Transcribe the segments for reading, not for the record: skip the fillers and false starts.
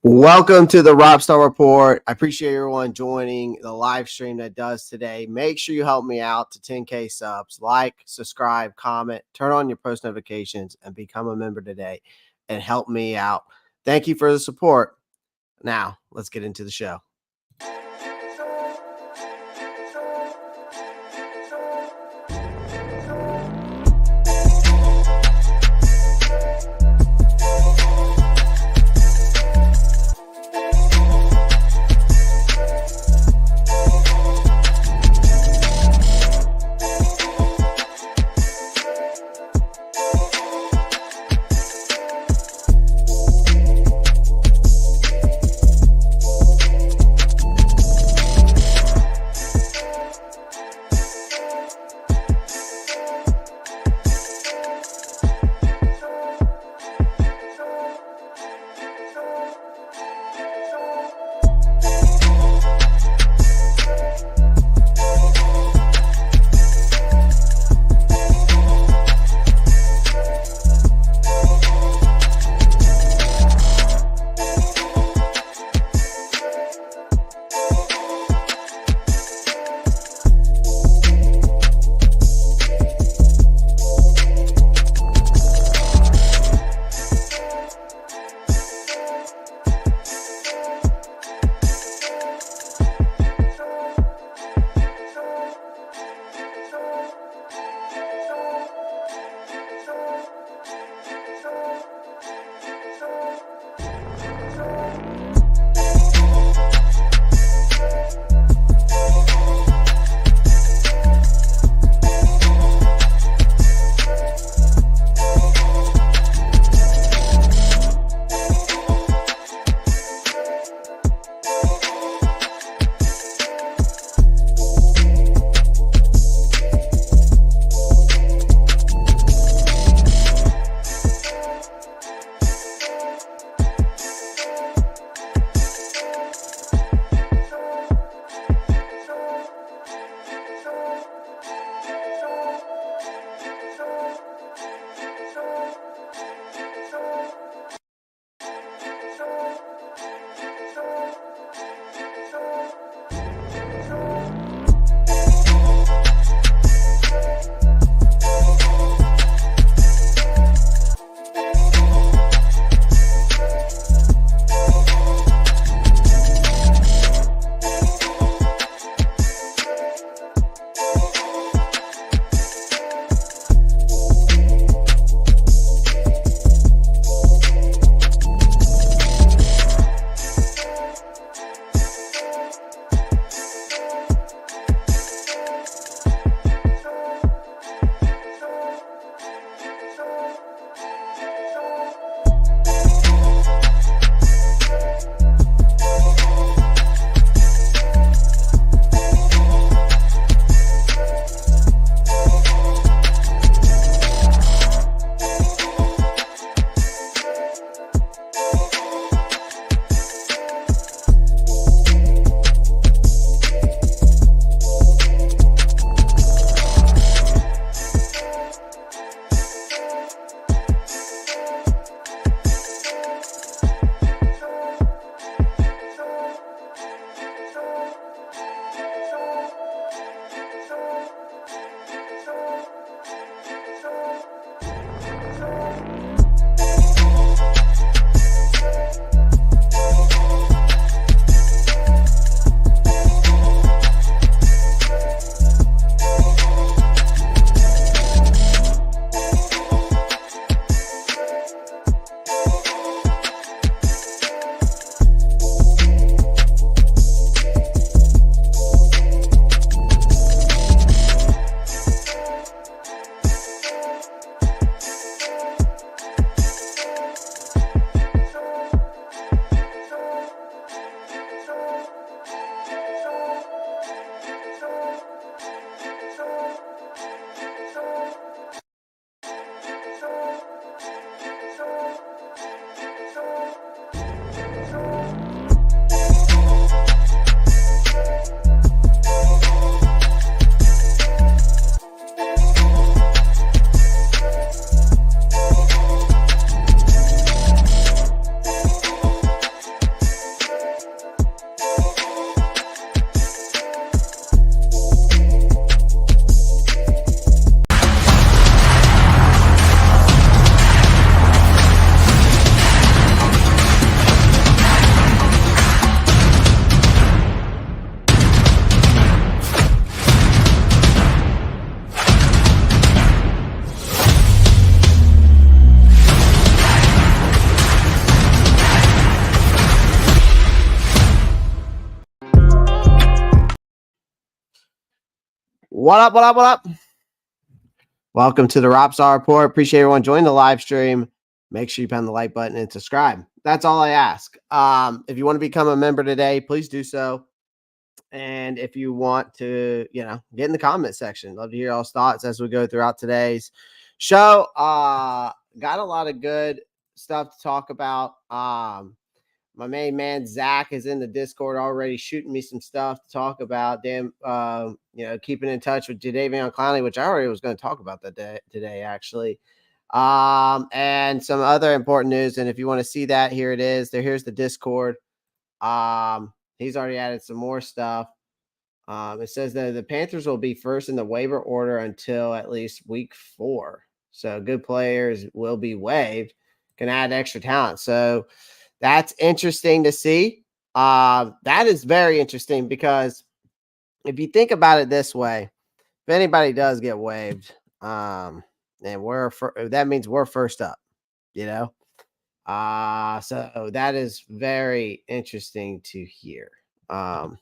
Welcome to the Ropp Star Report. I appreciate everyone joining the live stream that does today. Make sure you help me out to 10K subs. Like, subscribe, comment, turn on your post notifications, and become a member today and help me out. Thank you for the support. Now, let's get into the show. What up? What up? What up? Welcome to the Ropp Report. Appreciate everyone joining the live stream. Make sure you pound the like button and subscribe. That's all I ask. If you want to become a member today, please do so. And if you want to, get in the comment section. Love to hear y'all's thoughts as we go throughout today's show. Got a lot of good stuff to talk about. My main man Zach is in the Discord already shooting me some stuff to talk about. Keeping in touch with Jadeveon Clowney, which I already was going to talk about that today, actually. And some other important news. And if you want to see that, here it is. Here's the Discord. He's already added some more stuff. It says that the Panthers will be first in the waiver order until at least week 4. So good players will be waived, can add extra talent. So that's interesting to see. That is very interesting because if you think about it this way, if anybody does get waived, and that means we're first up, so that is very interesting to hear. And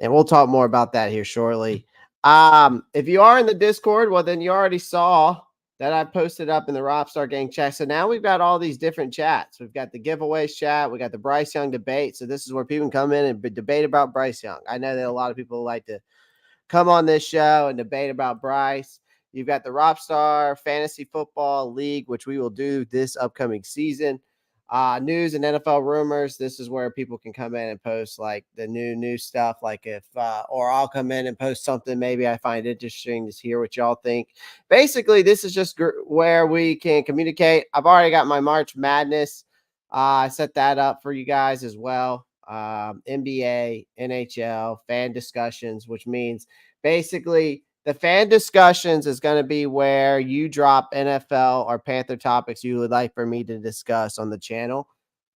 we'll talk more about that here shortly. If you are in the Discord, well, then you already saw that I posted up in the Rockstar Gang chat. So now we've got all these different chats. We've got the giveaways chat. We got the Bryce Young debate. So this is where people can come in and debate about Bryce Young. I know that a lot of people like to come on this show and debate about Bryce. You've got the Rockstar Fantasy Football League, which we will do this upcoming season. News and NFL rumors. This is where people can come in and post like the new stuff. Like or I'll come in and post something maybe I find interesting to hear what y'all think. Basically, this is just where we can communicate. I've already got my March Madness. I set that up for you guys as well. NBA, NHL, fan discussions, which means basically the fan discussions is going to be where you drop NFL or Panther topics you would like for me to discuss on the channel.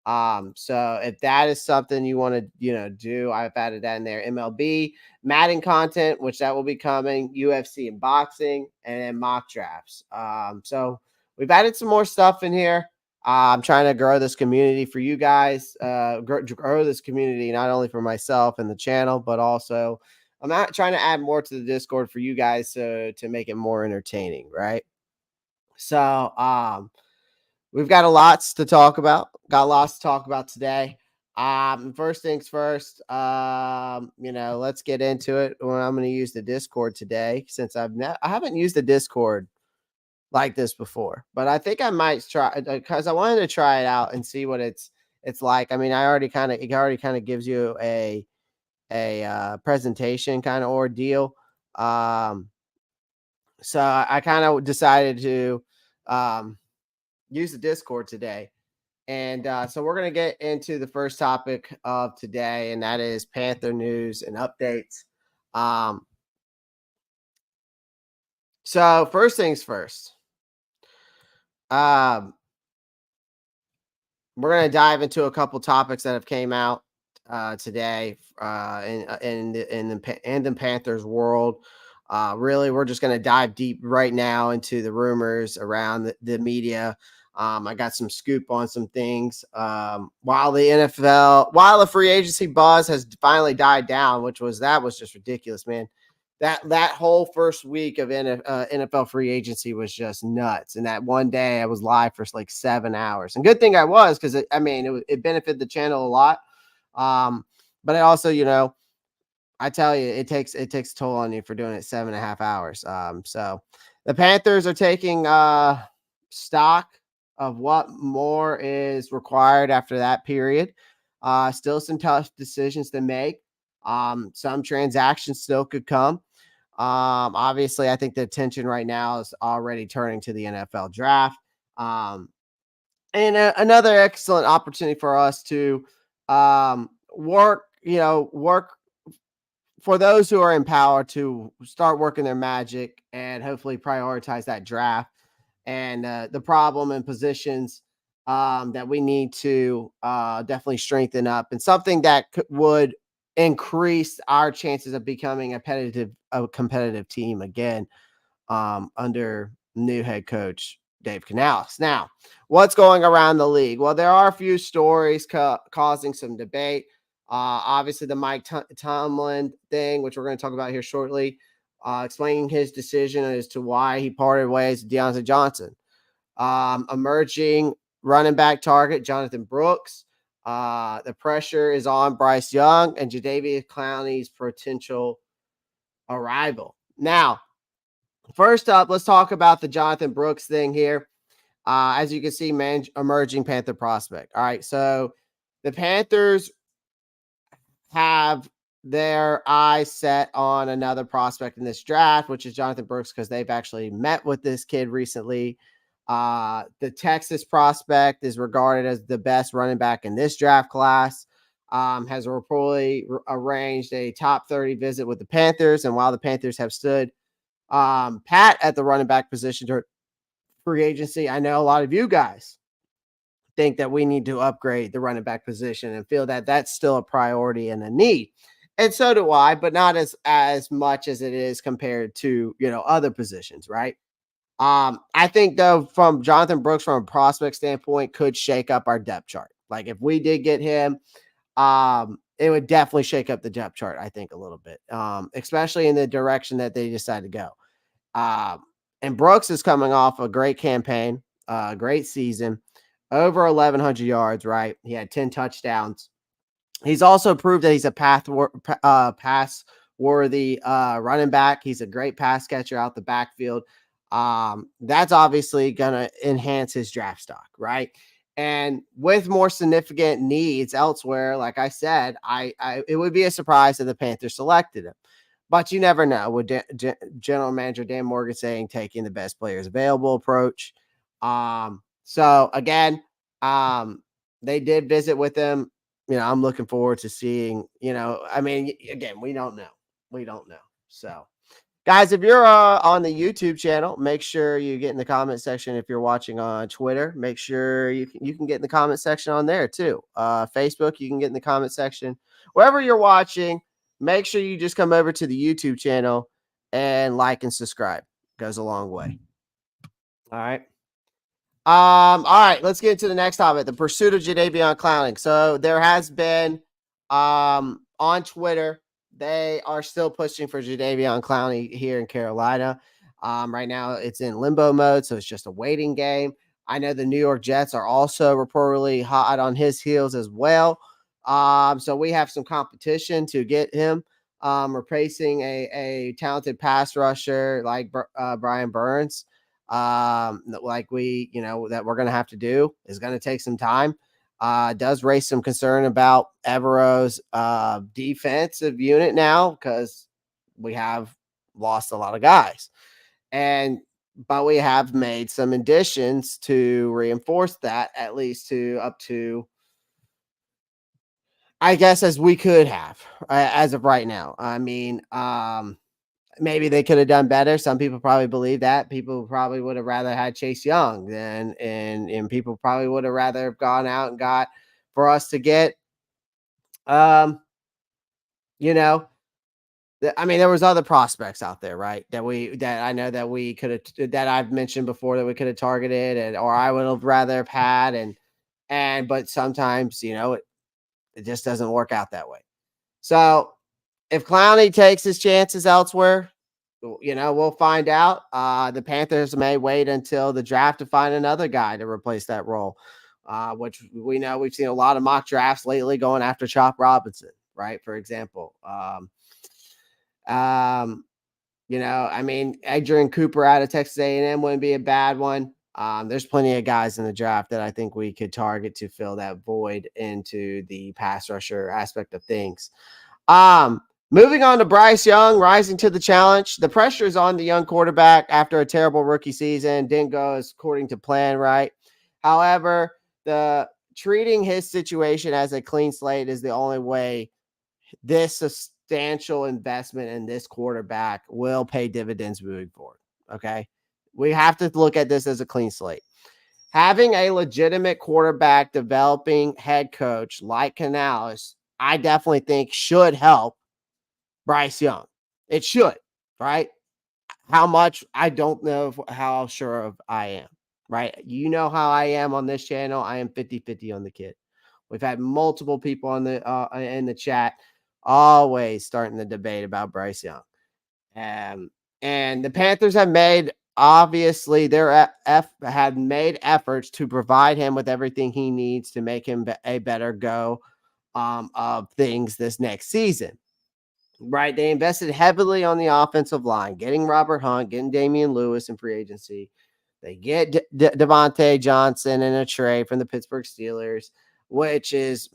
So if that is something you want to, do, I've added that in there. MLB, Madden content, which that will be coming, UFC and boxing, and then mock drafts. So we've added some more stuff in here. I'm trying to grow this community for you guys, grow this community, not only for myself and the channel, but also I'm not trying to add more to the Discord for you guys to make it more entertaining. Right. So, we've got lots to talk about. Got lots to talk about today. First things first, let's get into it. Well, I'm going to use the Discord today since I haven't used the Discord like this before, but I think I might try because I wanted to try it out and see what it's like. I mean, it already kind of gives you a presentation kind of ordeal. So I kind of decided to use the Discord today. And so we're going to get into the first topic of today, and that is Panther news and updates. So first things first. We're going to dive into a couple topics that have came out today in the Panthers world. Really, we're just going to dive deep right now into the rumors around the media. I got some scoop on some things. While the free agency buzz has finally died down, that was just ridiculous, man. That whole first week of NFL free agency was just nuts. And that one day I was live for like 7 hours. And good thing I was, because it benefited the channel a lot. But it also, I tell you, it takes a toll on you for doing it 7.5 hours. So the Panthers are taking stock of what more is required after that period. Still some tough decisions to make. Some transactions still could come. Obviously, I think the attention right now is already turning to the NFL draft. And another excellent opportunity for us to work for those who are in power to start working their magic and hopefully prioritize that draft and the problem and positions that we need to definitely strengthen up, and something that would increase our chances of becoming a competitive team again under new head coach Dave Canales. Now, what's going around the league? Well, there are a few stories causing some debate. Obviously, the Mike Tomlin thing, which we're going to talk about here shortly. explaining his decision as to why he parted ways with Deontay Johnson. Emerging running back target, Jonathan Brooks. The pressure is on Bryce Young and Jadeveon Clowney's potential arrival. Now, first up, let's talk about the Jonathan Brooks thing here. As you can see, emerging Panther prospect. All right, so the Panthers have their eyes set on another prospect in this draft, which is Jonathan Brooks, because they've actually met with this kid recently. The Texas prospect is regarded as the best running back in this draft class. Has reportedly arranged a top 30 visit with the Panthers. And while the Panthers have stood pat at the running back position during free agency, I know a lot of you guys think that we need to upgrade the running back position and feel that that's still a priority and a need. And so do I, but not as much as it is compared to, other positions, right? I think though, from Jonathan Brooks, from a prospect standpoint, could shake up our depth chart. Like if we did get him, it would definitely shake up the depth chart, I think, a little bit, especially in the direction that they decide to go. And Brooks is coming off a great campaign, great season, over 1,100 yards, right? He had 10 touchdowns. He's also proved that he's a pass-worthy running back. He's a great pass catcher out the backfield. That's obviously going to enhance his draft stock, right? And with more significant needs elsewhere, like I said, it would be a surprise if the Panthers selected him. But you never know with General Manager Dan Morgan saying taking the best players available approach. So again, they did visit with him. I'm looking forward to seeing, again, we don't know. So guys, if you're on the YouTube channel, make sure you get in the comment section. If you're watching on Twitter, make sure you can get in the comment section on there too. Facebook, you can get in the comment section. Wherever you're watching, make sure you just come over to the YouTube channel and like and subscribe. Goes a long way. All right. All right, let's get into the next topic, the pursuit of Jadeveon Clowney. So there has been on Twitter, they are still pushing for Jadeveon Clowney here in Carolina. Right now it's in limbo mode, so it's just a waiting game. I know the New York Jets are also reportedly hot on his heels as well. So we have some competition to get him, replacing a talented pass rusher like Brian Burns. Like that we're going to have to do is going to take some time. Does raise some concern about Evero's defensive unit now, because we have lost a lot of guys, but we have made some additions to reinforce that, at least to up to, I guess, as we could have as of right now. I mean, maybe they could have done better. Some people probably believe that. People probably would have rather had Chase Young and people probably would have rather have gone out and got for us to get, there was other prospects out there, right? That I know that we could have, that I've mentioned before, that we could have targeted or I would have rather have had. But sometimes, it just doesn't work out that way. So if Clowney takes his chances elsewhere, we'll find out. The Panthers may wait until the draft to find another guy to replace that role, which we know we've seen a lot of mock drafts lately going after Chop Robinson, right? For example, Adrian Cooper out of Texas A&M wouldn't be a bad one. There's plenty of guys in the draft that I think we could target to fill that void into the pass rusher aspect of things. Moving on to Bryce Young, rising to the challenge. The pressure is on the young quarterback after a terrible rookie season. Didn't go as according to plan, right? However, the treating his situation as a clean slate is the only way this substantial investment in this quarterback will pay dividends moving forward. Okay. We have to look at this as a clean slate. Having a legitimate quarterback developing head coach like Canales, I definitely think should help Bryce Young. It should, right? How much, I don't know how sure of I am, right? You know how I am on this channel. I am 50-50 on the kid. We've had multiple people on the in the chat always starting the debate about Bryce Young. And the Panthers have made, obviously, had made efforts to provide him with everything he needs to make him a better go of things this next season. Right, they invested heavily on the offensive line, getting Robert Hunt, getting Damian Lewis in free agency. They get Devontae Johnson in a trade from the Pittsburgh Steelers, which is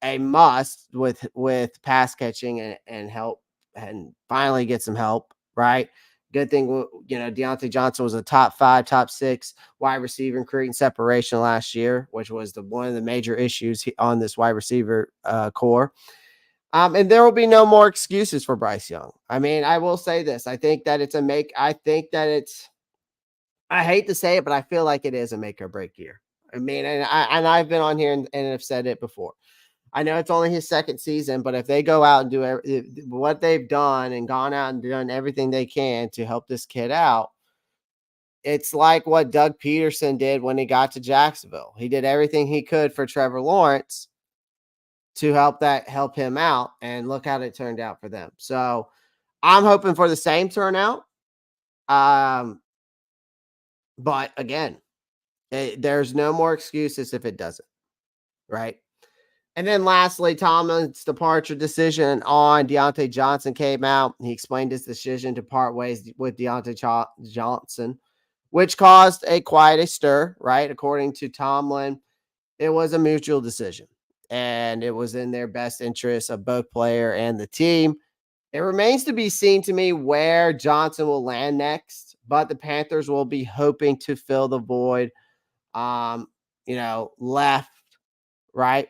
a must with pass catching and help, and finally get some help. Right, good thing Deontay Johnson was a top 5, top 6 wide receiver in creating separation last year, which was one of the major issues on this wide receiver core. And there will be no more excuses for Bryce Young. I mean, I will say this. I think that I hate to say it, but I feel like it is a make or break year. I mean, I've been on here and have said it before. I know it's only his second season, but if they go out and do what they've done and gone out and done everything they can to help this kid out, it's like what Doug Peterson did when he got to Jacksonville. He did everything he could for Trevor Lawrence to help him out, and look how it turned out for them. So I'm hoping for the same turnout. But again, there's no more excuses if it doesn't, right? And then lastly, Tomlin's departure decision on Deontay Johnson came out. He explained his decision to part ways with Deontay Johnson, which caused quite a stir, right? According to Tomlin, it was a mutual decision, and it was in their best interest of both player and the team. It remains to be seen to me where Johnson will land next, but the Panthers will be hoping to fill the void, left, right?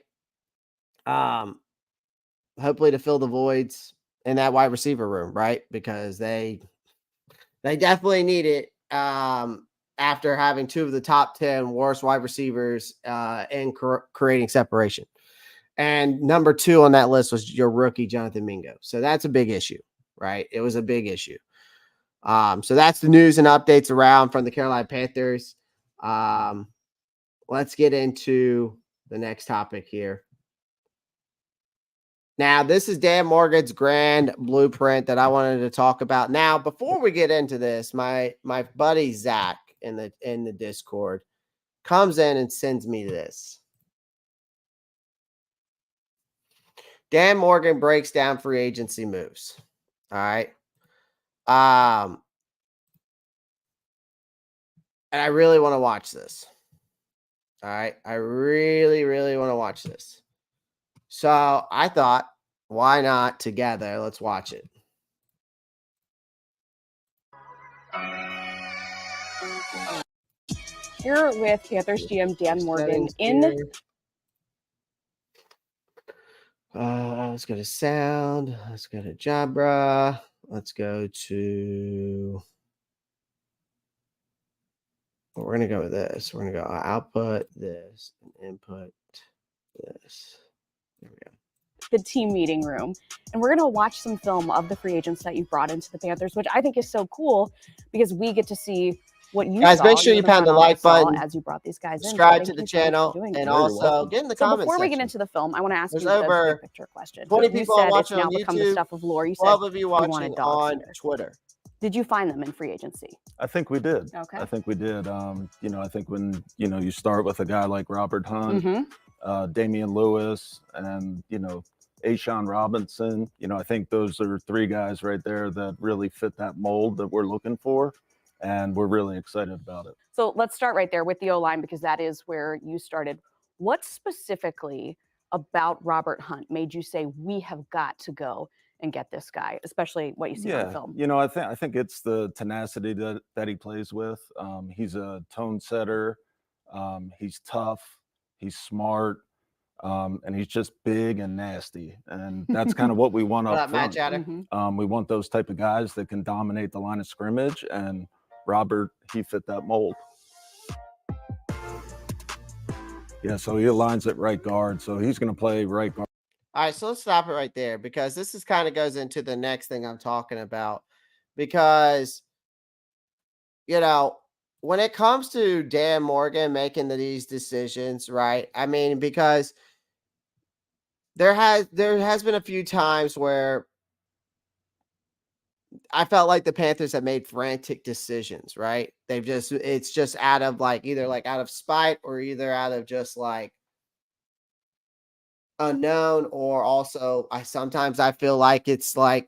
Hopefully to fill the voids in that wide receiver room, right? Because they definitely need it after having 2 of the top 10 worst wide receivers in creating separation. And number 2 on that list was your rookie, Jonathan Mingo. So that's a big issue, right? It was a big issue. So that's the news and updates around from the Carolina Panthers. Let's get into the next topic here. Now, this is Dan Morgan's grand blueprint that I wanted to talk about. Now, before we get into this, my buddy Zach in the Discord comes in and sends me this. Dan Morgan breaks down free agency moves. All right. And I really want to watch this. All right. I really, really want to watch this. So I thought, why not together? Let's watch it. Here with Panthers GM Dan Morgan let's go to sound. Let's go to Jabra. Let's go to. We're going to go with this. We're going to go output this and input this. There we go. The team meeting room. And we're going to watch some film of the free agents that you brought into the Panthers, which I think is so cool because we get to see what you guys, saw. Make sure you pound the like button as you brought these guys subscribe in. to the channel, and also get in the comments before we section. get into the film, I want to ask There's you over a big picture question. 20 people watching on become the YouTube, stuff of lore. You 12 said of you watching on Twitter. Did you find them in free agency? I think we did. Okay. I think we did. I think when, you start with a guy like Robert Hunt, Damian Lewis, and, A'Shawn Robinson, I think those are 3 guys right there that really fit that mold that we're looking for. And we're really excited about it. So let's start right there with the O-line, because that is where you started. What specifically about Robert Hunt made you say, we have got to go and get this guy, especially what you see on film? I think it's the tenacity that he plays with. He's a tone setter. He's tough. He's smart. And he's just big and nasty. And that's kind of what we want up front. We want those type of guys that can dominate the line of scrimmage. And Robert, he fit that mold. Yeah, so he aligns at right guard. So he's going to play right guard. All right, so let's stop it right there, because this is kind of goes into the next thing I'm talking about. Because, when it comes to Dan Morgan making these decisions, right? I mean, because there has been a few times where I felt like the Panthers have made frantic decisions, right? It's just out of either out of spite or either out of just unknown, or also sometimes I feel like it's they're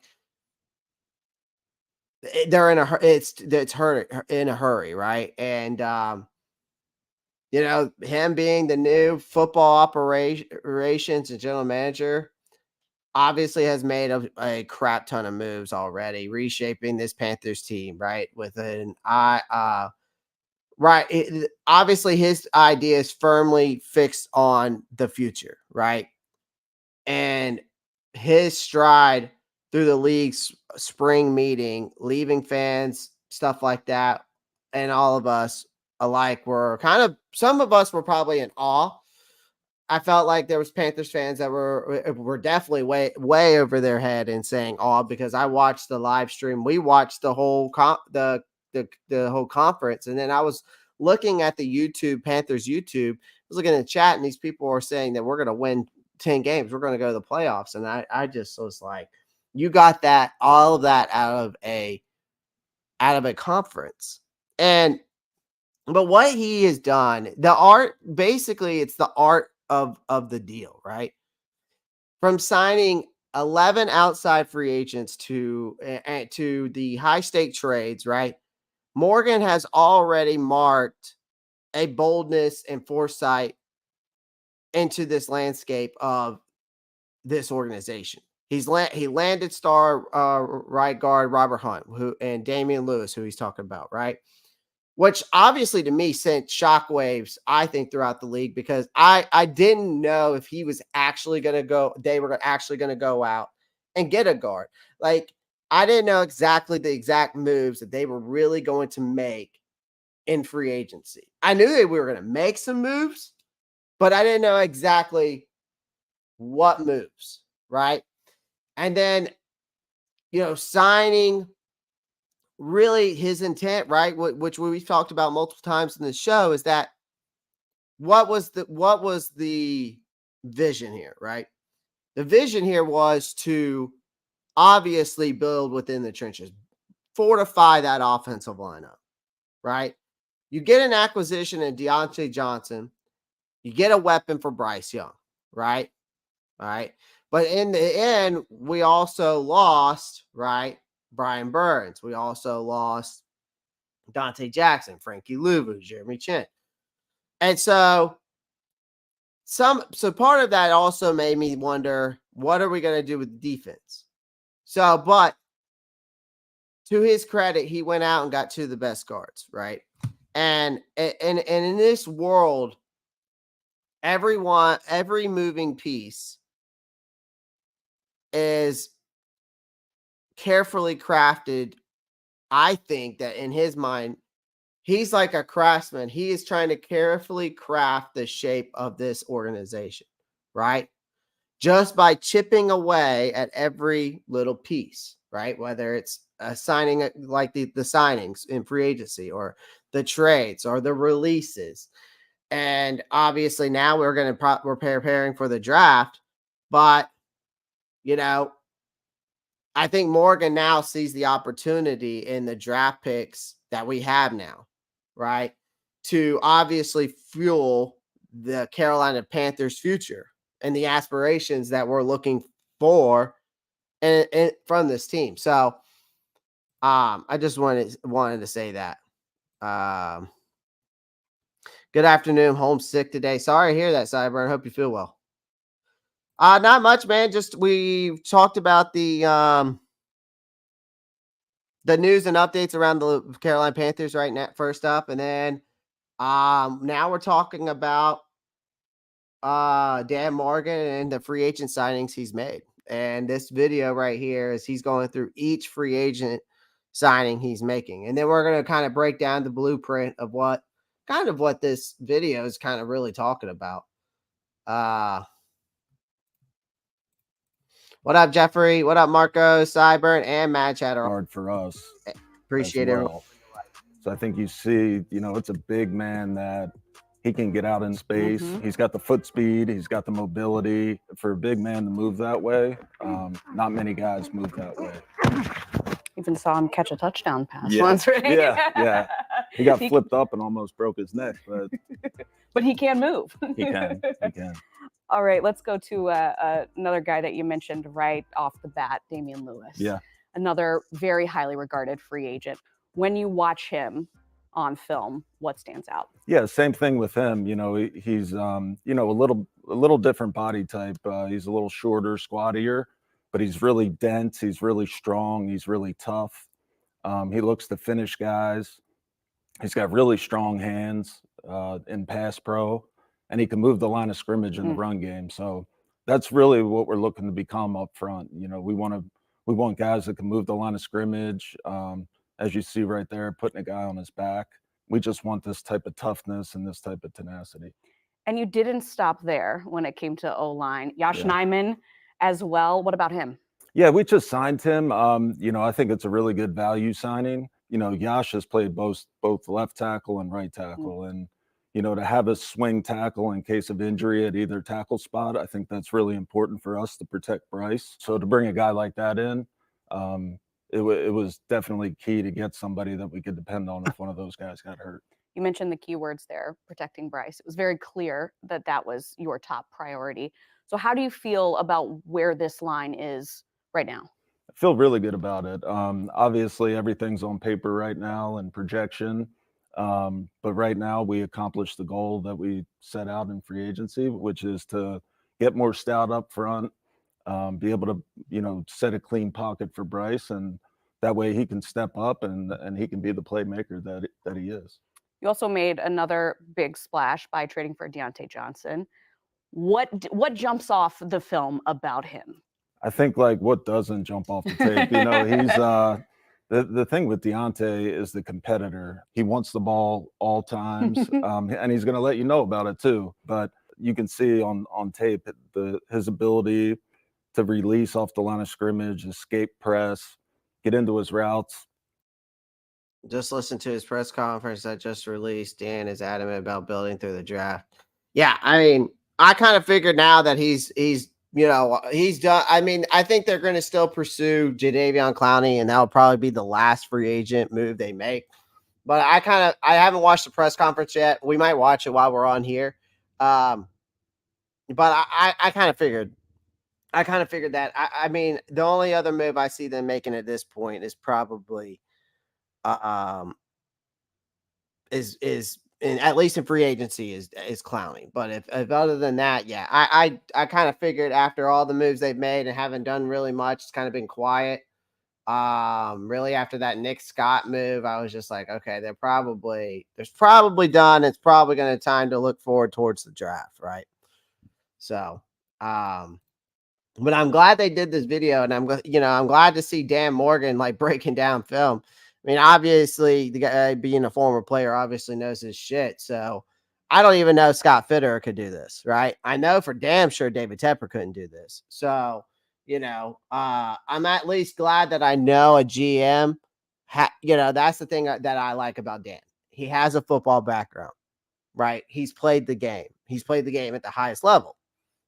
in a it's hurt in a hurry, right? And him being the new football operations and general manager obviously has made a crap ton of moves already, reshaping this Panthers team, right? With an eye, right. Obviously, his idea is firmly fixed on the future, right? And his stride through the league's spring meeting, leaving fans, stuff like that, and all of us alike were some of us were probably in awe. I felt like there was Panthers fans that were definitely way over their head and saying awe, because I watched the live stream. We watched the whole the whole conference, and then I was looking at the Panthers YouTube. I was looking at the chat, and these people were saying that we're going to win 10 games. We're going to go to the playoffs, and I just was like, you got all of that out of a conference. But what he has done, it's the art of the deal, right? From signing 11 outside free agents to the high stake trades, right? Morgan has already marked a boldness and foresight into this landscape of this organization. He landed star right guard Robert Hunt, and Damian Lewis, who he's talking about, right? Which obviously to me sent shockwaves, I think, throughout the league, because I didn't know if he was actually going to go, they were actually going to go out and get a guard. I didn't know exactly the exact moves that they were really going to make in free agency. I knew that we were going to make some moves, but I didn't know exactly what moves, right? And then, signing really his intent, right? Which we've talked about multiple times in the show, is that what was the vision here, right? The vision here was to obviously build within the trenches, fortify that offensive lineup, right? You get an acquisition in Deontay Johnson, you get a weapon for Bryce Young, right? All right. But in the end, we also lost, right, Brian Burns. We also lost Dante Jackson, Frankie Louvu, Jeremy Chin. And so part of that also made me wonder, what are we going to do with the defense? But to his credit, he went out and got two of the best guards, right? And in this world, every moving piece is carefully crafted. I think that in his mind, he's like a craftsman. He is trying to carefully craft the shape of this organization, right? Just by chipping away at every little piece, right? Whether it's signing like the signings in free agency, or the trades, or the releases. And obviously now we're preparing for the draft. But, I think Morgan now sees the opportunity in the draft picks that we have now, right, to obviously fuel the Carolina Panthers' future and the aspirations that we're looking for and from this team. So I just wanted to say that. Good afternoon. Homesick today. Sorry to hear that, Cyber. I hope you feel well. Not much, man. Just we talked about the news and updates around the Carolina Panthers right now, first up, and then now we're talking about Dan Morgan and the free agent signings he's made. And this video right here is he's going through each free agent signing he's making, and then we're going to kind of break down the blueprint of what this video is kind of really talking about. What up, Jeffrey? What up, Marco, Cyburn, and Mad Chatter? Hard for us. Appreciate it. So I think you see, it's a big man that he can get out in space. Mm-hmm. He's got the foot speed. He's got the mobility. For a big man to move that way, not many guys move that way. Even saw him catch a touchdown pass Yeah. once, right? Yeah. He got flipped up and almost broke his neck, but he can move. he can. All right, let's go to another guy that you mentioned right off the bat, Damian Lewis. Yeah. Another very highly regarded free agent. When you watch him on film, what stands out? Yeah, same thing with him. He's a little different body type. He's a little shorter, squattier, but he's really dense. He's really strong. He's really tough. He looks to finish guys. He's got really strong hands in pass pro, and he can move the line of scrimmage in the run game. So that's really what we're looking to become up front. We want guys that can move the line of scrimmage. As you see right there, putting a guy on his back. We just want this type of toughness and this type of tenacity. And you didn't stop there when it came to O-line. Yosh Nijman as well. What about him? Yeah, we just signed him. I think it's a really good value signing. Yosh has played both left tackle and right tackle. And, to have a swing tackle in case of injury at either tackle spot, I think that's really important for us to protect Bryce. So to bring a guy like that in, it was definitely key to get somebody that we could depend on if one of those guys got hurt. You mentioned the key words there, protecting Bryce. It was very clear that that was your top priority. So how do you feel about where this line is right now? I feel really good about it. Obviously, everything's on paper right now and projection. But right now, we accomplished the goal that we set out in free agency, which is to get more stout up front, be able to, set a clean pocket for Bryce, and that way he can step up and he can be the playmaker that he is. You also made another big splash by trading for Deontay Johnson. What jumps off the film about him? I think what doesn't jump off the tape, he's the thing with Deontay is the competitor. He wants the ball all times, and he's going to let you know about it too. But you can see on tape his ability to release off the line of scrimmage, escape press, get into his routes. Just listen to his press conference that just released. Dan is adamant about building through the draft. Yeah, I mean, I kind of figured now that he's done. I mean, I think they're going to still pursue Jadeveon Clowney, and that'll probably be the last free agent move they make. But I haven't watched the press conference yet. We might watch it while we're on here. But I kind of figured that. I mean, the only other move I see them making at this point is probably is at least in free agency is Clowney. But if other than that, yeah, I kind of figured after all the moves they've made and haven't done really much, it's kind of been quiet. Really after that Nick Scott move, I was just like, okay, there's probably done. It's probably going to time to look forward towards the draft, right? So, but I'm glad they did this video, and I'm glad to see Dan Morgan breaking down film. I mean, obviously, the guy being a former player obviously knows his shit. So I don't even know Scott Fitterer could do this, right? I know for damn sure David Tepper couldn't do this. So, I'm at least glad that I know a GM. That's the thing that I like about Dan. He has a football background, right? He's played the game. He's played the game at the highest level.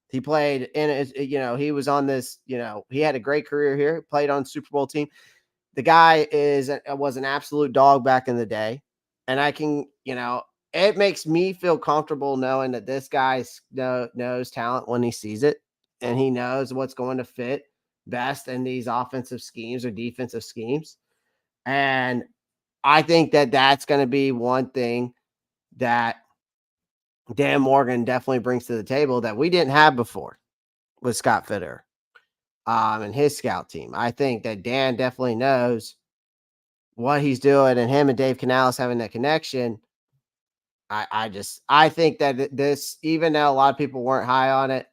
He played he was on this, he had a great career here, played on Super Bowl team. The guy was an absolute dog back in the day. And I can, it makes me feel comfortable knowing that this guy knows talent when he sees it, and he knows what's going to fit best in these offensive schemes or defensive schemes. And I think that that's going to be one thing that Dan Morgan definitely brings to the table that we didn't have before with Scott Fitterer. And his scout team. I think that Dan definitely knows what he's doing, and him and Dave Canales having that connection. I think that this, even though a lot of people weren't high on it,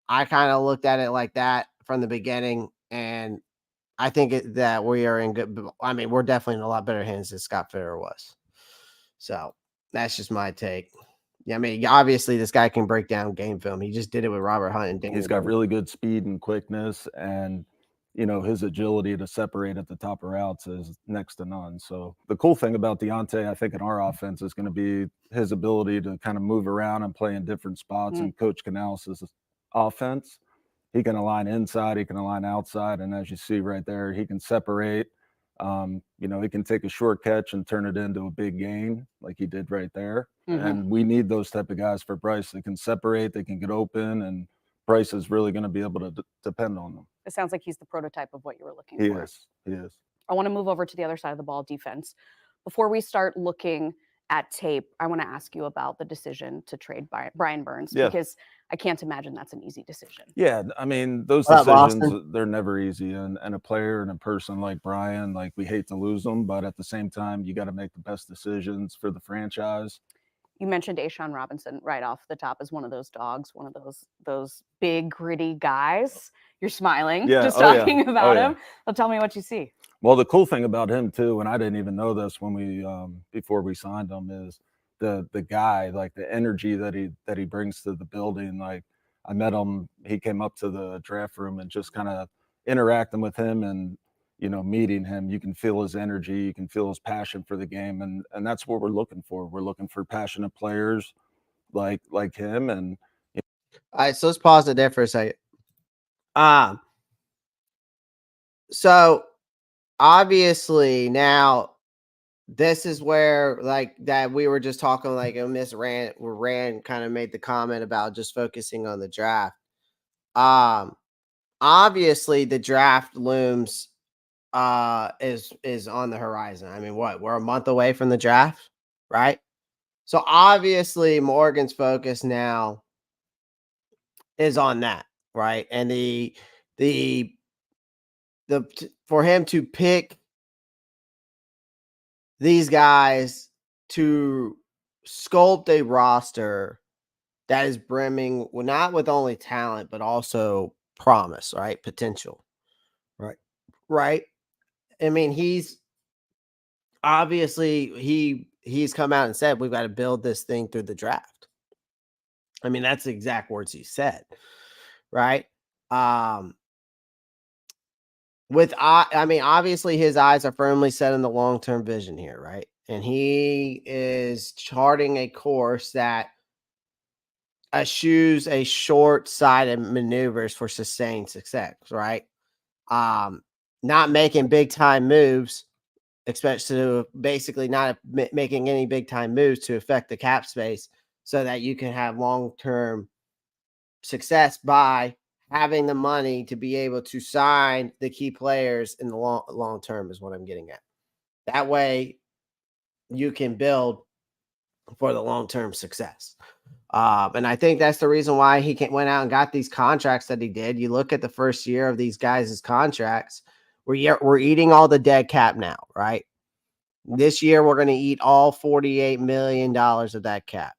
I kind of looked at it like that from the beginning, and I think that we are in good. I mean, we're definitely in a lot better hands than Scott Fitterer was. So that's just my take. Yeah, I mean, obviously this guy can break down game film. He just did it with Robert Hunt and Daniel. He's got really good speed and quickness, and his agility to separate at the top of routes is next to none. So the cool thing about Deontay, I think, in our offense is going to be his ability to kind of move around and play in different spots. And Coach Canales' offense, he can align inside, he can align outside, and as you see right there, he can separate He can take a short catch and turn it into a big gain like he did right there. Mhm. And we need those type of guys for Bryce. They can separate, they can get open, and Bryce is really going to be able to depend on them. It sounds like he's the prototype of what you were looking He for. is. He is. I want to move over to the other side of the ball, defense. Before we start looking at tape, I want to ask you about the decision to trade Brian Burns, Yeah. because I can't imagine that's an easy decision. Yeah, I mean, those What up, decisions, Austin? they're never easy. And a player and a person like Brian, like, we hate to lose them, but at the same time, you got to make the best decisions for the franchise. You mentioned A'Shawn Robinson right off the top as one of those dogs, one of those big, gritty guys. You're smiling just talking about him. Well, tell me what you see. Well, the cool thing about him too, and I didn't even know this when we before we signed him, is the guy, like the energy that he brings to the building. Like, I met him, he came up to the draft room, and just kind of interacting with him and meeting him, you can feel his energy, you can feel his passion for the game, and that's what we're looking for. We're looking for passionate players like him. And All right, so let's pause it there for a second. So obviously now this is where, like, that we were just talking, like, Miss Rand kind of made the comment about just focusing on the draft. Obviously the draft looms is on the horizon. I mean, we're a month away from the draft, right? So obviously Morgan's focus now is on that, right? And the for him to pick these guys to sculpt a roster that is brimming, well, not with only talent, but also promise, right? Potential, right? Right. I mean, he's obviously he's come out and said we've got to build this thing through the draft. I mean, that's the exact words he said, right? I mean, obviously his eyes are firmly set in the long-term vision here, right? And he is charting a course that eschews a short-sighted maneuvers for sustained success, right? Not making big-time moves, especially to basically not making any big-time moves to affect the cap space so that you can have long-term success by having the money to be able to sign the key players in the long term is what I'm getting at. That way you can build for the long-term success. And I think that's the reason why he went out and got these contracts that he did. You look at the first year of these guys' contracts, we're eating all the dead cap now, right? This year, we're going to eat all $48 million of that cap.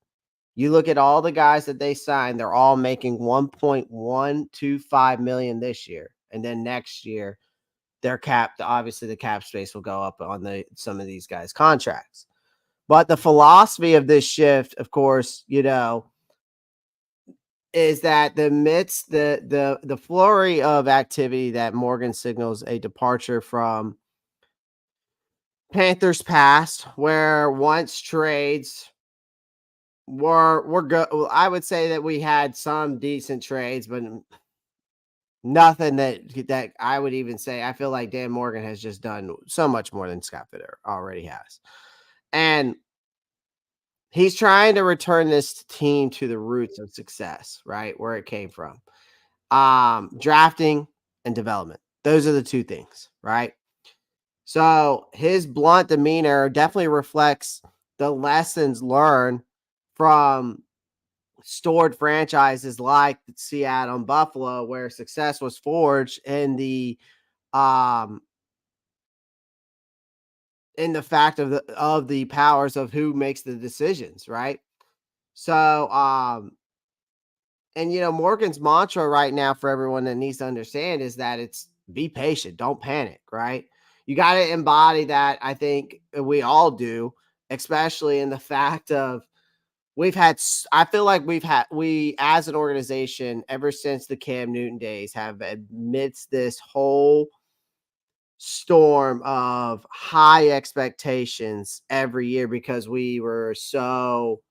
You look at all the guys that they signed, they're all making $1.125 million this year. And then next year, they're capped. Obviously, the cap space will go up on some of these guys' contracts. But the philosophy of this shift, of course, is that the flurry of activity that Morgan signals a departure from Panthers past, where once trades we're good. I would say that we had some decent trades, but nothing that I would even say. I feel like Dan Morgan has just done so much more than Scott Fitter already has. And he's trying to return this team to the roots of success, right? Where it came from. Drafting and development. Those are the two things, right? So his blunt demeanor definitely reflects the lessons learned from stored franchises like Seattle and Buffalo, where success was forged in the fact of the powers of who makes the decisions, right? So and Morgan's mantra right now for everyone that needs to understand is that it's be patient, don't panic, right? You got to embody that. I think we all do, especially in the fact of I feel like we as an organization, ever since the Cam Newton days, have amidst this whole storm of high expectations every year because we were so,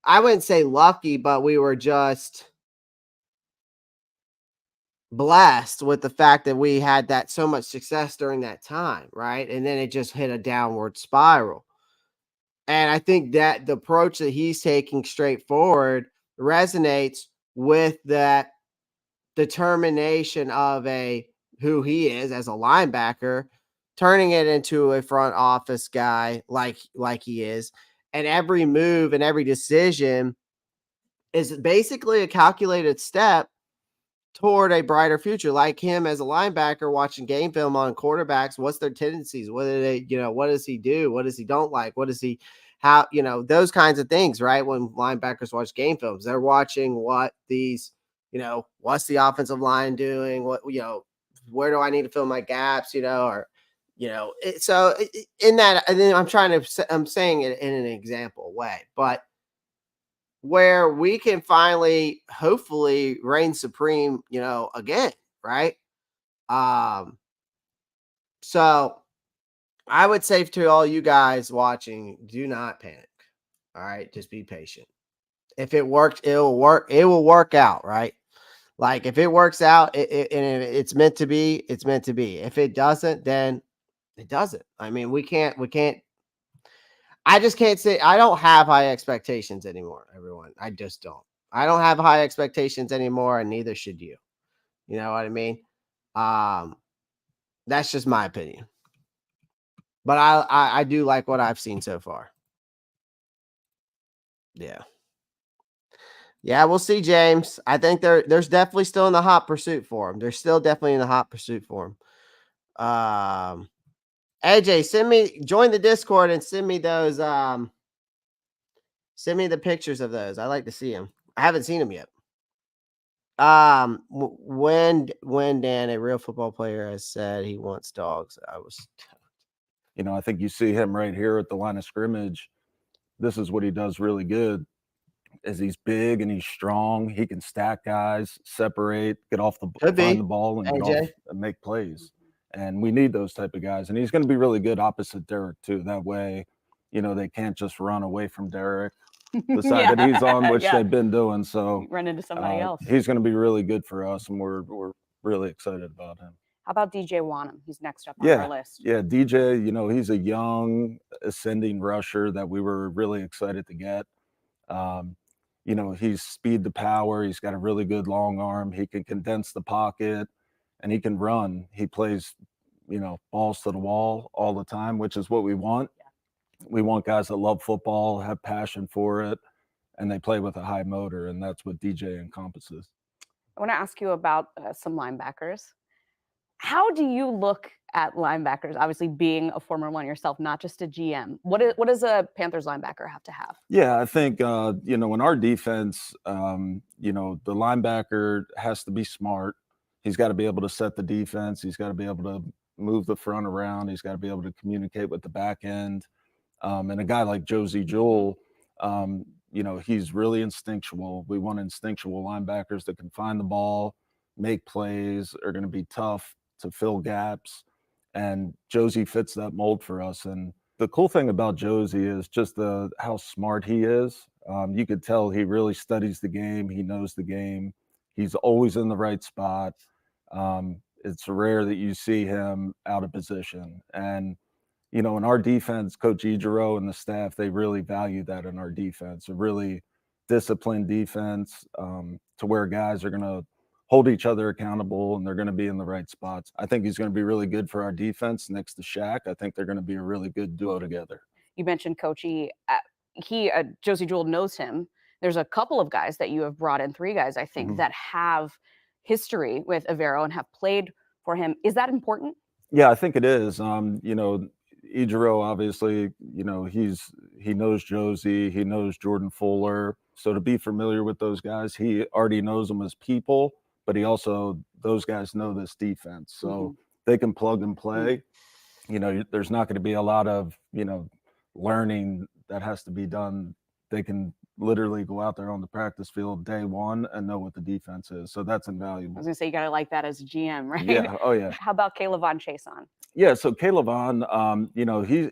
I wouldn't say lucky, but we were just blessed with the fact that we had that so much success during that time, right? And then it just hit a downward spiral. And I think that the approach that he's taking straightforward resonates with that determination of who he is as a linebacker, turning it into a front office guy like he is. And every move and every decision is basically a calculated step toward a brighter future, like him as a linebacker watching game film on quarterbacks. What's their tendencies? What do they, what does he do? What does he don't like? What does he, how, those kinds of things, right? When linebackers watch game films, they're watching what these, what's the offensive line doing? What, where do I need to fill my gaps, or, in that, and then I'm saying it in an example way, but where we can finally, hopefully, reign supreme, again, right? So I would say to all you guys watching, do not panic. All right, just be patient. If it works, it will work. It will work out, right? Like if it works out, and it's meant to be, it's meant to be. If it doesn't, then it doesn't. I mean, we can't. I just can't say I don't have high expectations anymore, everyone. I just don't. I don't have high expectations anymore, and neither should you. You know what I mean? Um, that's just my opinion. But I do like what I've seen so far. Yeah. Yeah, we'll see, James. I think there's definitely still in the hot pursuit for him. They're still definitely in the hot pursuit for him. AJ, join the Discord and send me those. Send me the pictures of those. I like to see them. I haven't seen them yet. When Dan, a real football player, has said he wants dogs, I think you see him right here at the line of scrimmage. This is what he does really good. Is he's big and he's strong. He can stack guys, separate, get off the find the ball and get off and make plays. And we need those type of guys. And he's going to be really good opposite Derek too. That way, they can't just run away from Derek, the side that he's on, which they've been doing. So run into somebody else. He's going to be really good for us, and we're really excited about him. How about DJ Wanham? He's next up on our list. Yeah, DJ, he's a young ascending rusher that we were really excited to get. He's speed to power. He's got a really good long arm. He can condense the pocket, and he can run. He plays, balls to the wall all the time, which is what we want. Yeah. We want guys that love football, have passion for it, and they play with a high motor, and that's what DJ encompasses. I want to ask you about some linebackers. How do you look at linebackers, obviously being a former one yourself, not just a GM? What does a Panthers linebacker have to have? Yeah, I think, in our defense, the linebacker has to be smart. He's got to be able to set the defense. He's got to be able to move the front around. He's got to be able to communicate with the back end. And a guy like Josie Jewell, he's really instinctual. We want instinctual linebackers that can find the ball, make plays, are going to be tough to fill gaps. And Josie fits that mold for us. And the cool thing about Josie is just how smart he is. You could tell he really studies the game. He knows the game. He's always in the right spot. It's rare that you see him out of position. And, in our defense, Coach Ijiro and the staff, they really value that in our defense, a really disciplined defense to where guys are going to hold each other accountable and they're going to be in the right spots. I think he's going to be really good for our defense next to Shaq. I think they're going to be a really good duo together. You mentioned Coach E. Josie Jewell knows him. There's a couple of guys that you have brought in, 3 guys, I think, that have history with Evero and have played for him. Is that important? Yeah, I think it is. Ijiro, obviously, he knows Josie, he knows Jordan Fuller. So to be familiar with those guys, he already knows them as people, but those guys know this defense. So they can plug and play. There's not going to be a lot of, learning that has to be done. They can literally go out there on the practice field day one and know what the defense is. So that's invaluable. I was going to say, you got to like that as a GM, right? Yeah. Oh, yeah. How about Kaylavon Chason? Yeah. So Kaylavon,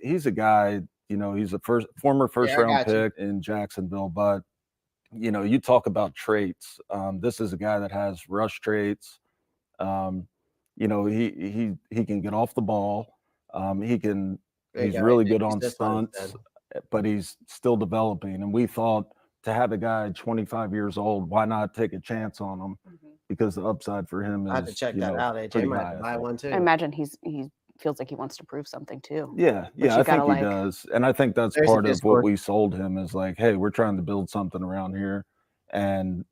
he's a guy, he's a former first round pick in Jacksonville, but you talk about traits. This is a guy that has rush traits. You know, he can get off the ball. He's Use really good on this one stunts, instead. but he's still developing. And we thought to have a guy 25 years old, why not take a chance on him? Because the upside for him I have to is, check you that know, out. AJ pretty might high, have to I buy think. one too. I imagine he feels like he wants to prove something too. Yeah, But yeah, you I think gotta, he does. And I think that's There's a part of what Discord. we sold him is like, hey, we're trying to build something around here. And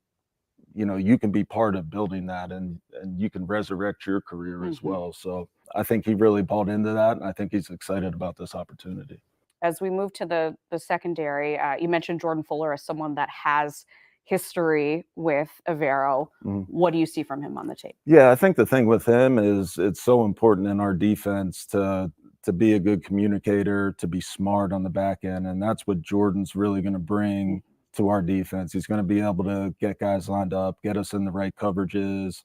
you know, you can be part of building that and you can resurrect your career as well. So I think he really bought into that, and I think he's excited about this opportunity. As we move to the secondary, you mentioned Jordan Fuller as someone that has history with Evero. What do you see from him on the tape? Yeah, I think the thing with him is it's so important in our defense to be a good communicator, to be smart on the back end, and that's what Jordan's really going to bring to our defense. He's going to be able to get guys lined up, get us in the right coverages.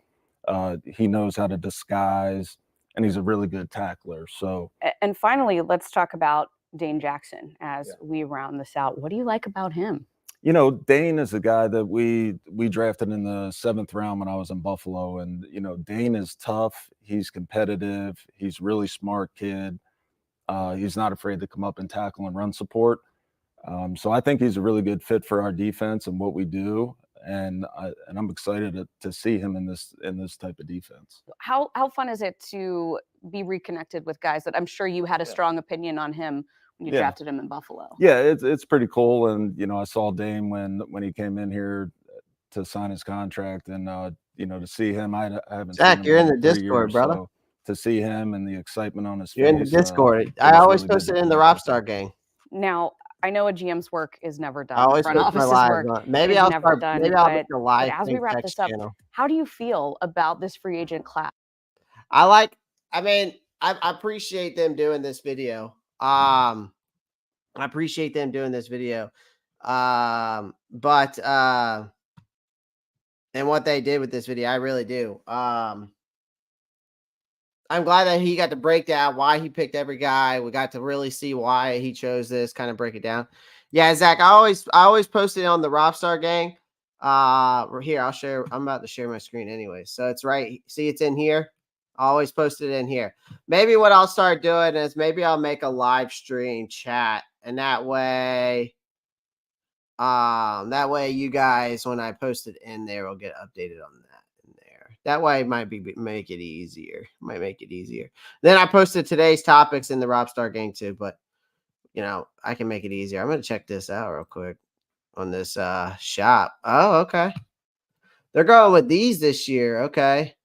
He knows how to disguise, and he's a really good tackler. So, and finally, let's talk about Dane Jackson as we round this out. What do you like about him? You know, Dane is a guy that we drafted in the 7th round when I was in Buffalo, and you know, Dane is tough. He's competitive. He's really smart kid. He's not afraid to come up and tackle and run support. So I think he's a really good fit for our defense and what we do. And I'm excited to see him in this type of defense. How fun is it to be reconnected with guys that I'm sure you had a strong opinion on him when you drafted him in Buffalo? Yeah, it's pretty cool. And you know, I saw Dame when he came in here to sign his contract, and you know, to see him, I haven't Zach, seen him you're in the 3 Discord, years, brother. so to see him and the excitement on his You're face, in the Discord. it I was always really good post to it in the connect with Rockstar him. gang. Now, I know a GM's work is never I done. always Front post my office's live. work Maybe is I'll never start. done. Maybe I'll But make a live as we thing wrap text this up, channel. how do you feel about this free agent class? I mean, I appreciate them doing this video. I appreciate them doing this video. But and what they did with this video, I really do. I'm glad that he got to break down why he picked every guy. We got to really see why he chose this, kind of break it down. Yeah, Zach, I always post it on the Rockstar gang. Here, I'll share. I'm about to share my screen anyway. So it's right. See, it's in here. I always post it in here. Maybe what I'll start doing is maybe I'll make a live stream chat, and that way you guys, when I post it in there, will get updated on that in there. That way it might make it easier. Might make it easier. Then I posted today's topics in the Robstar gang too, but you know, I can make it easier. I'm gonna check this out real quick on this shop. Oh, okay. They're going with these this year. Okay.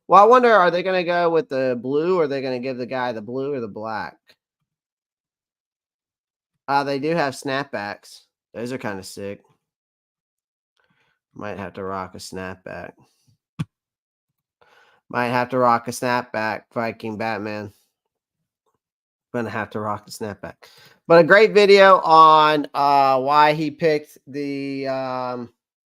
Well, I wonder, are they gonna go with the blue, or are they gonna give the guy the blue or the black? They do have snapbacks. Those are kind of sick. Might have to rock a snapback. Might have to rock a snapback, Viking Batman. Gonna have to rock the snapback. But a great video on why he picked the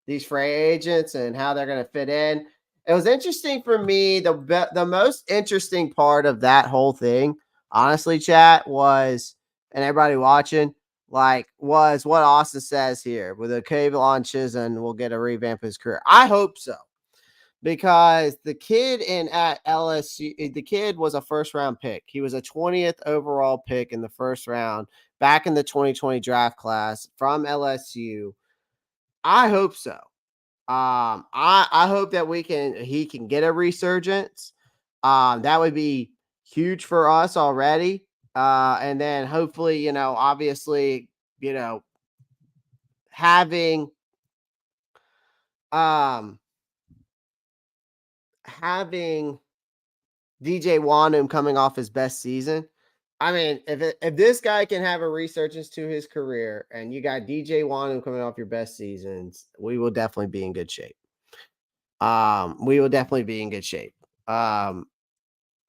these free agents and how they're gonna fit in. It was interesting for me. The most interesting part of that whole thing, honestly, chat, was, and everybody watching, was what Austin says here. With a Kayvon Chisholm will get a revamp of his career. I hope so. Because the kid at LSU, the kid was a first-round pick. He was a 20th overall pick in the first round back in the 2020 draft class from LSU. I hope so. I hope that he can get a resurgence. That would be huge for us already. And then hopefully, you know, obviously, you know, having DJ Wanham coming off his best season. I mean, if this guy can have a resurgence to his career, and you got DJ Wanham coming off your best seasons, we will definitely be in good shape. We will definitely be in good shape.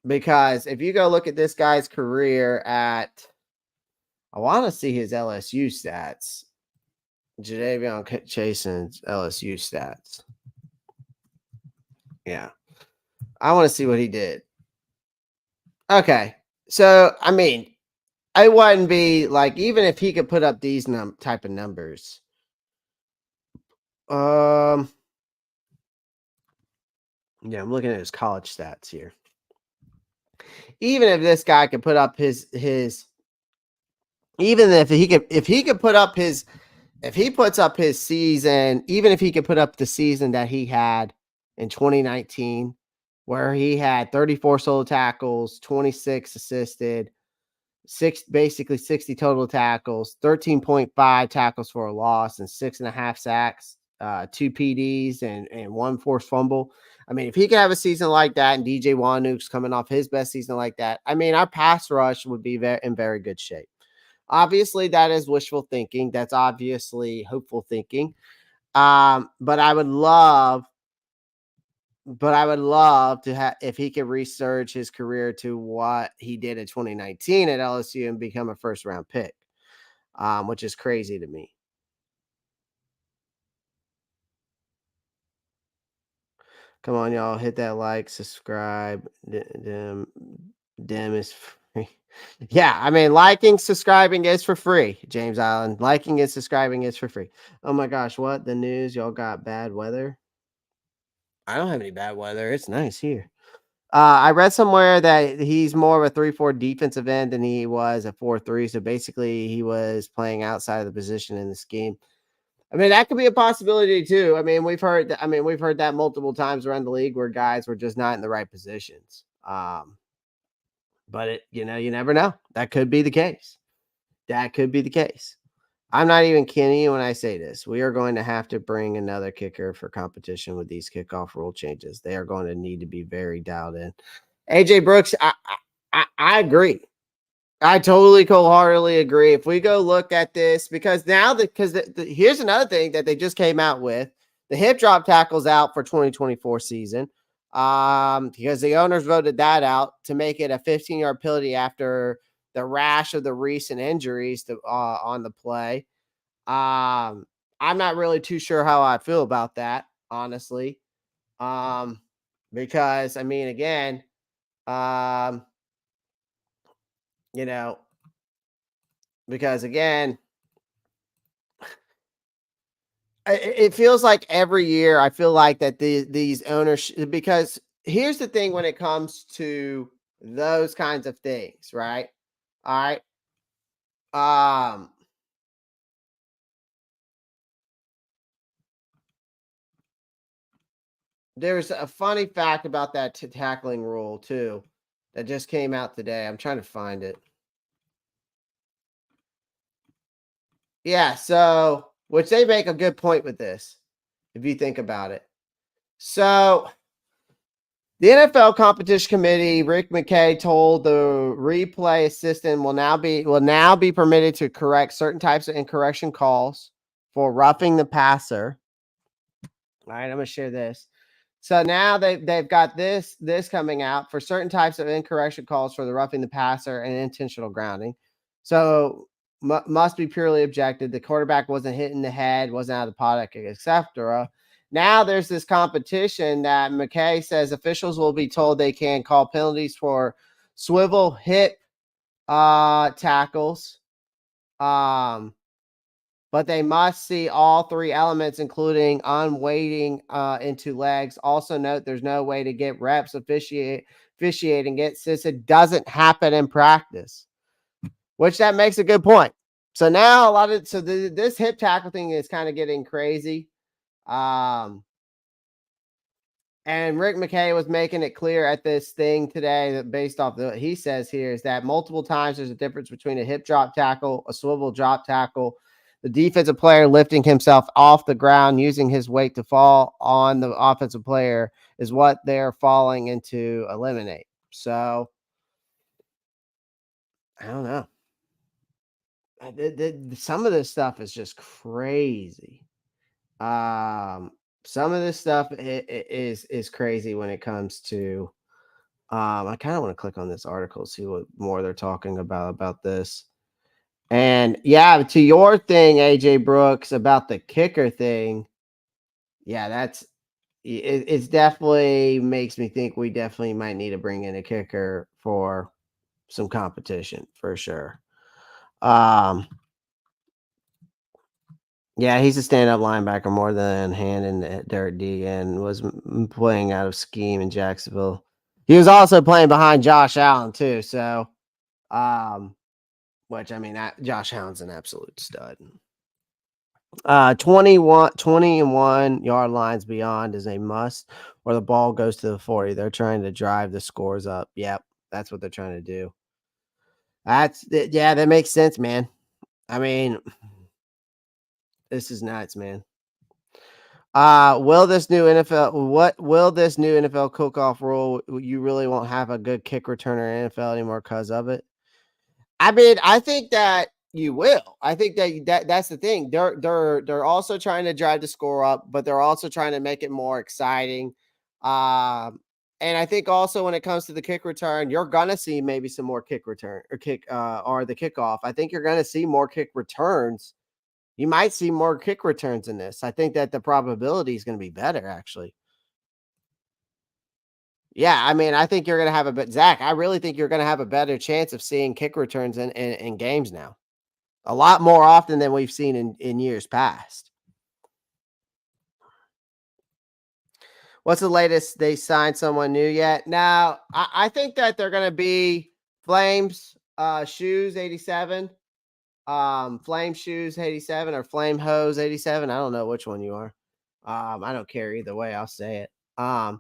Because if you go look at this guy's career I want to see his LSU stats. Jadavion Chasen's LSU stats. Yeah. I want to see what he did. Okay. So, I mean, I wouldn't be like, even if he could put up these type of numbers. Yeah, I'm looking at his college stats here. Even if this guy could put up his even if he could put up his if he puts up his season, even if he could put up the season that he had in 2019, where he had 34 solo tackles, 26 assisted, basically 60 total tackles, 13.5 tackles for a loss, and 6.5 sacks, 2 PDs, and 1 forced fumble. I mean, if he could have a season like that, and DJ Wanuke's coming off his best season like that, I mean, our pass rush would be in very good shape. Obviously, that is wishful thinking. That's obviously hopeful thinking. But I would love to have if he could resurge his career to what he did in 2019 at LSU and become a first round pick, which is crazy to me. Come on, y'all, hit that like, subscribe. Dim is free. Yeah, I mean, liking, subscribing is for free, James Island. Liking and subscribing is for free. Oh my gosh, what? The news? Y'all got bad weather? I don't have any bad weather. It's nice here. I read somewhere that he's more of a 3-4 defensive end than he was a 4-3. So basically, he was playing outside of the position in the scheme. I mean, that could be a possibility too. I mean, we've heard that multiple times around the league where guys were just not in the right positions. But you never know. That could be the case. I'm not even kidding you when I say this. We are going to have to bring another kicker for competition with these kickoff rule changes. They are going to need to be very dialed in. AJ Brooks, I agree. I totally wholeheartedly agree. If we go look at this, because now here's another thing that they just came out with. The hip drop tackle's out for 2024 season. Because the owners voted that out to make it a 15-yard penalty after the rash of the recent injuries on the play. I'm not really too sure how I feel about that, honestly. Because I mean, again, because again, it feels like every year I feel like that these owners, because here's the thing when it comes to those kinds of things, right? All right. There's a funny fact about that tackling rule too that just came out today. I'm trying to find it. Yeah, so which they make a good point with this, if you think about it. So the NFL Competition Committee, Rick McKay, told the replay assistant will now be permitted to correct certain types of incorrection calls for roughing the passer. All right, I'm gonna share this. So now they've got this coming out for certain types of incorrection calls for the roughing the passer and intentional grounding. So must be purely objective. The quarterback wasn't hitting the head, wasn't out of the pocket, etc. Now there's this competition that McKay says officials will be told they can call penalties for swivel hip tackles. But they must see all three elements, including unweighting into legs. Also note there's no way to get reps officiating it since it doesn't happen in practice, which that makes a good point. So now this hip tackle thing is kind of getting crazy. And Rick McKay was making it clear at this thing today that based off he says here is that multiple times there's a difference between a hip drop tackle, a swivel drop tackle, the defensive player lifting himself off the ground using his weight to fall on the offensive player is what they're falling into eliminate. So I don't know. Some of this stuff is just crazy. Some of this stuff is crazy when it comes to I kind of want to click on this article, see what more they're talking about this. And yeah, to your thing, AJ Brooks, about the kicker thing. Yeah, it's definitely makes me think we definitely might need to bring in a kicker for some competition for sure. Yeah, he's a stand-up linebacker more than hand and Derek Deegan was playing out of scheme in Jacksonville. He was also playing behind Josh Allen too, so which I mean, Josh Allen's an absolute stud. 20 and 1 yard lines beyond is a must, or the ball goes to the 40. They're trying to drive the scores up. Yep, that's what they're trying to do. Yeah, that makes sense, man. I mean, this is nuts, man. Will this new NFL cook-off rule? You really won't have a good kick returner in NFL anymore because of it. I mean, I think that you will. I think that's the thing. They're also trying to drive the score up, but they're also trying to make it more exciting. And I think also when it comes to the kick return, you're gonna see maybe some more kick return or the kickoff. I think you're gonna see more kick returns. You might see more kick returns in this. I think that the probability is going to be better, actually. Yeah, I mean, I think you're going to have Zach, I really think you're going to have a better chance of seeing kick returns in games now. A lot more often than we've seen in years past. What's the latest? They signed someone new yet? Now, I think that they're going to be Flames Shoes 87. Flame Shoes 87 or Flame Hose 87. I don't know which one you are. I don't care either way. I'll say it. I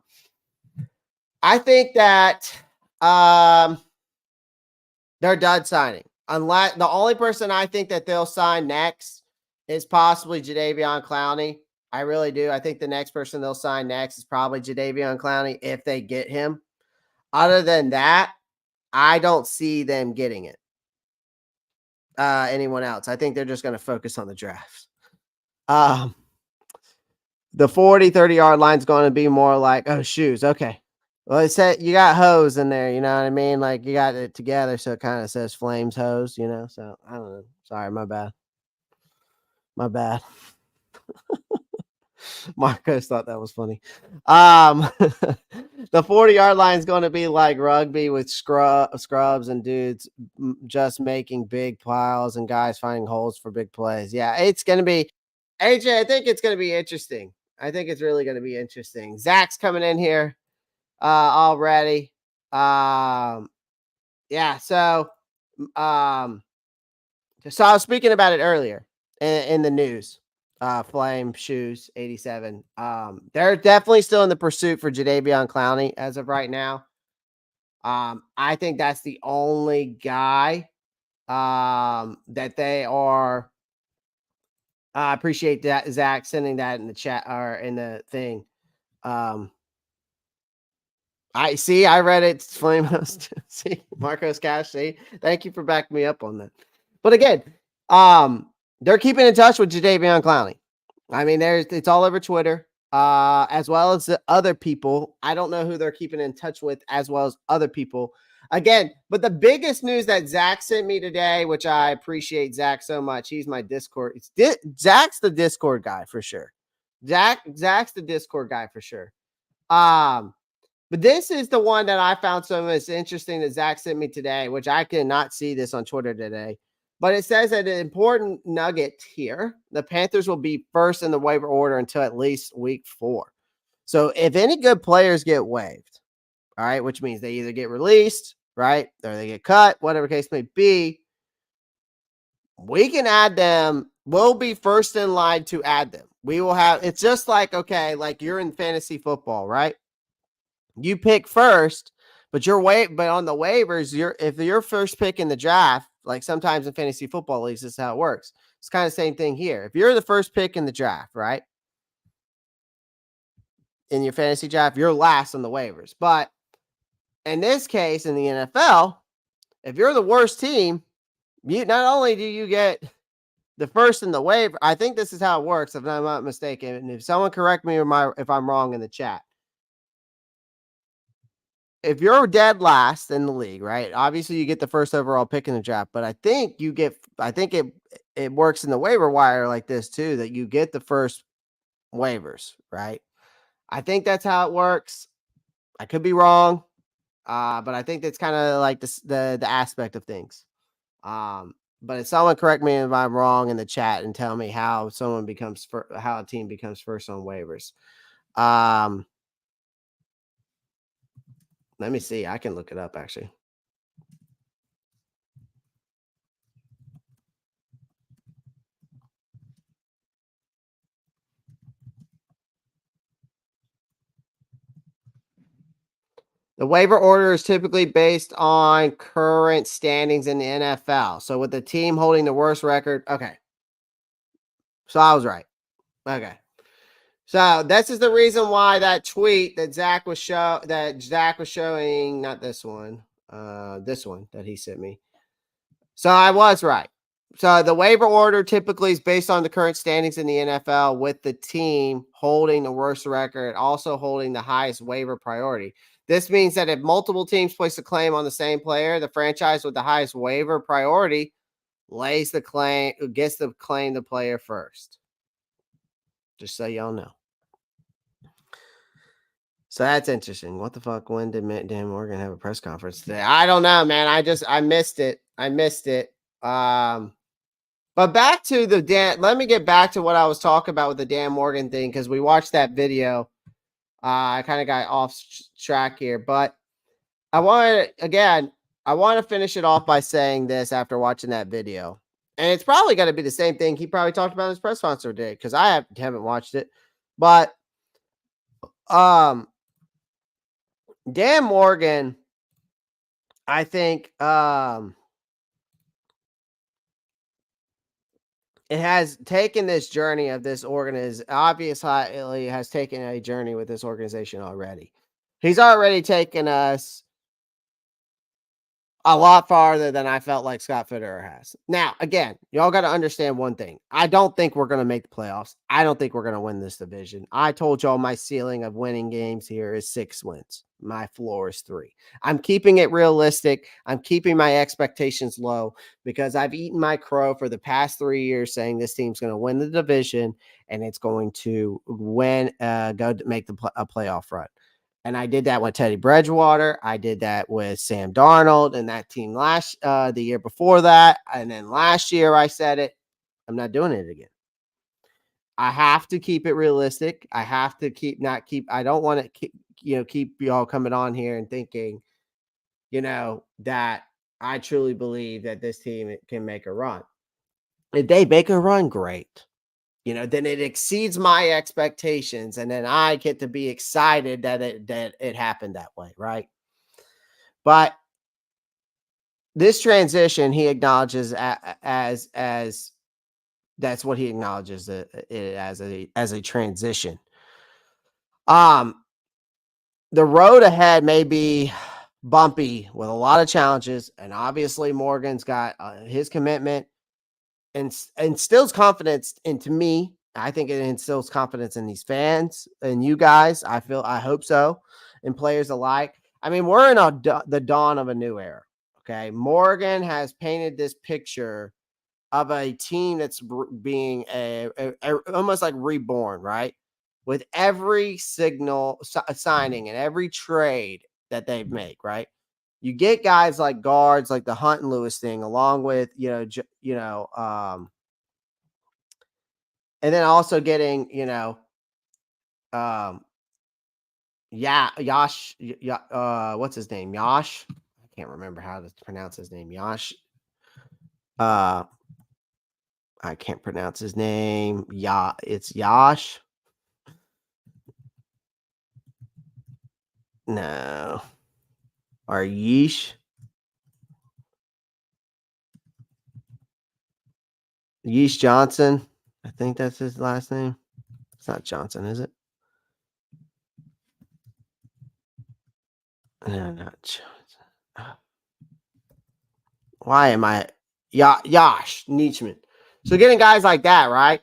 think that they're done signing. Unless the only person I think that they'll sign next is possibly Jadeveon Clowney. I really do. I think the next person they'll sign next is probably Jadeveon Clowney if they get him. Other than that, I don't see them getting it. Anyone else? I think they're just going to focus on the drafts. The 40, 30-yard line is going to be more like, oh, shoes. Okay. Well, it said you got hose in there, you know what I mean? Like you got it together, so it kind of says Flames hose, you know. So I don't know. Sorry, my bad. My bad. Marcos thought that was funny. The 40-yard line is going to be like rugby with scrubs and dudes just making big piles and guys finding holes for big plays. Yeah, it's going to be AJ. I think it's going to be interesting. I think it's really going to be interesting. Zach's coming in here already. Yeah. So I was speaking about it earlier in the news. Flame Shoes 87. They're definitely still in the pursuit for Jadeveon Clowney as of right now. I think that's the only guy that they are. I appreciate that Zach sending that in the chat or in the thing. I see. I read it. Flame host. See, Marcos Cash. See, thank you for backing me up on that. But again, they're keeping in touch with Jadeveon Clowney. I mean, it's all over Twitter, as well as the other people. I don't know who they're keeping in touch with, as well as other people. Again, but the biggest news that Zach sent me today, which I appreciate Zach so much. He's my Discord. Zach's the Discord guy for sure. Zach's the Discord guy for sure. But this is the one that I found so most interesting that Zach sent me today, which I could not see this on Twitter today. But it says that an important nugget here, the Panthers will be first in the waiver order until at least week 4. So if any good players get waived, all right, which means they either get released, right, or they get cut, whatever case may be, we can add them. We'll be first in line to add them. We will have, it's just like, okay, like you're in fantasy football, right? You pick first, but but on the waivers, if you're first pick in the draft, like sometimes in fantasy football leagues, this is how it works. It's kind of the same thing here. If you're the first pick in the draft, right? In your fantasy draft, you're last on the waivers. But in this case, in the NFL, if you're the worst team, you not only do you get the first in the waiver, I think this is how it works, if I'm not mistaken. And if someone correct me if I'm wrong in the chat. If you're dead last in the league, right? Obviously, you get the first overall pick in the draft, but I think it works in the waiver wire like this too, that you get the first waivers, right? I think that's how it works. I could be wrong, but I think that's kind of like the aspect of things. But if someone correct me if I'm wrong in the chat and tell me how how a team becomes first on waivers. Let me see. I can look it up actually. The waiver order is typically based on current standings in the NFL. So with the team holding the worst record, okay. So I was right. Okay. So this is the reason why that tweet that Zach was showing, not this one, this one that he sent me. So I was right. So the waiver order typically is based on the current standings in the NFL, with the team holding the worst record, also holding the highest waiver priority. This means that if multiple teams place a claim on the same player, the franchise with the highest waiver priority gets the claim the player first. Just so y'all know. So that's interesting. What the fuck? When did Dan Morgan have a press conference today? I don't know, man. I missed it. But back to the Dan. Let me get back to what I was talking about with the Dan Morgan thing, because we watched that video. I kind of got off track here, but I want to finish it off by saying this after watching that video. And it's probably going to be the same thing he probably talked about in his press conference today, because I haven't watched it. But Dan Morgan, I think it has taken this journey of this obviously has taken a journey with this organization already. He's already taken us a lot farther than I felt like Scott Fitterer has. Now, again, y'all got to understand one thing. I don't think we're going to make the playoffs. I don't think we're going to win this division. I told y'all my ceiling of winning games here is 6 wins. My floor is 3. I'm keeping it realistic. I'm keeping my expectations low, because I've eaten my crow for the past 3 years saying this team's going to win the division and it's going to make a playoff run. And I did that with Teddy Bridgewater. I did that with Sam Darnold and that team the year before that. And then last year I said it. I'm not doing it again. I have to keep it realistic. I have to I don't want to keep y'all coming on here and thinking, that I truly believe that this team can make a run. If they make a run, great. Then it exceeds my expectations, and then I get to be excited that it happened that way, right? But this transition, he acknowledges as that's what he acknowledges it as a transition. The road ahead may be bumpy with a lot of challenges, and obviously Morgan's got his commitment and instills confidence into me. I think it instills confidence in these fans and you guys. I hope so, and players alike. I mean, we're in the dawn of a new era. Okay. Morgan has painted this picture of a team that's being almost like reborn, right? With every signing and every trade that they make, right? You get guys like guards, like the Hunt and Lewis thing, along with, and then also getting, Yash, what's his name? Yash. I can't remember how to pronounce his name. Yash. I can't pronounce his name. It's Yash. No. Or Yeesh. Yeesh Johnson. I think that's his last name. It's not Johnson, is it? No, not Johnson. Why am I? Yash Nietzschman. So getting guys like that, right?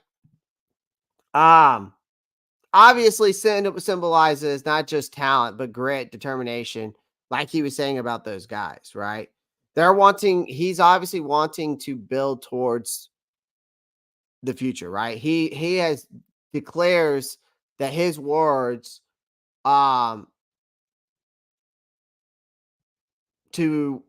Obviously symbolizes not just talent, but grit, determination, like he was saying about those guys, right? He's obviously wanting to build towards the future, right? He declares that his words to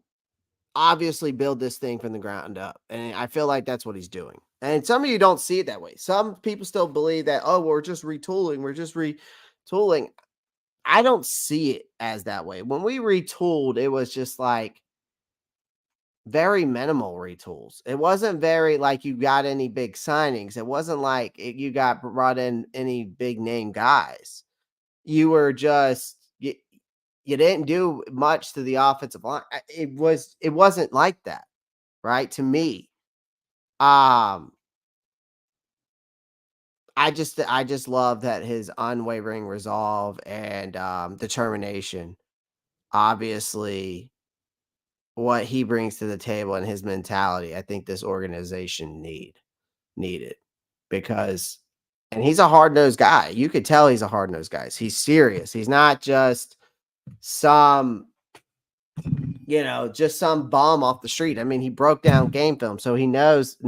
obviously build this thing from the ground up. And I feel like that's what he's doing. And some of you don't see it that way. Some people still believe that, oh, we're just retooling. We're just retooling. I don't see it as that way. When we retooled, it was just like very minimal retools. It wasn't very like you got any big signings. It wasn't like you got brought in any big name guys. You were just you didn't do much to the offensive line. It wasn't like that, right? To me, I just love that his unwavering resolve and determination. Obviously, what he brings to the table and his mentality, I think this organization needed because, and he's a hard nosed guy. You could tell he's a hard nosed guy. He's serious. He's not just some, just some bum off the street. I mean, he broke down game film, so he knows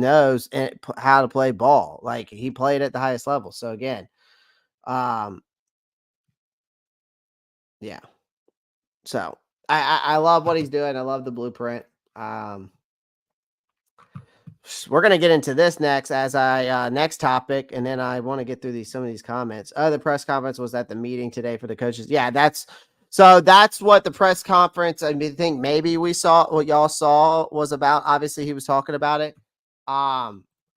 how to play ball. Like he played at the highest level. So again, yeah. So I love what he's doing. I love the blueprint. We're gonna get into this next next topic, and then I want to get through some of these comments. The press conference was at the meeting today for the coaches. Yeah, that's what the press conference. I think maybe what y'all saw was about. Obviously, he was talking about it. I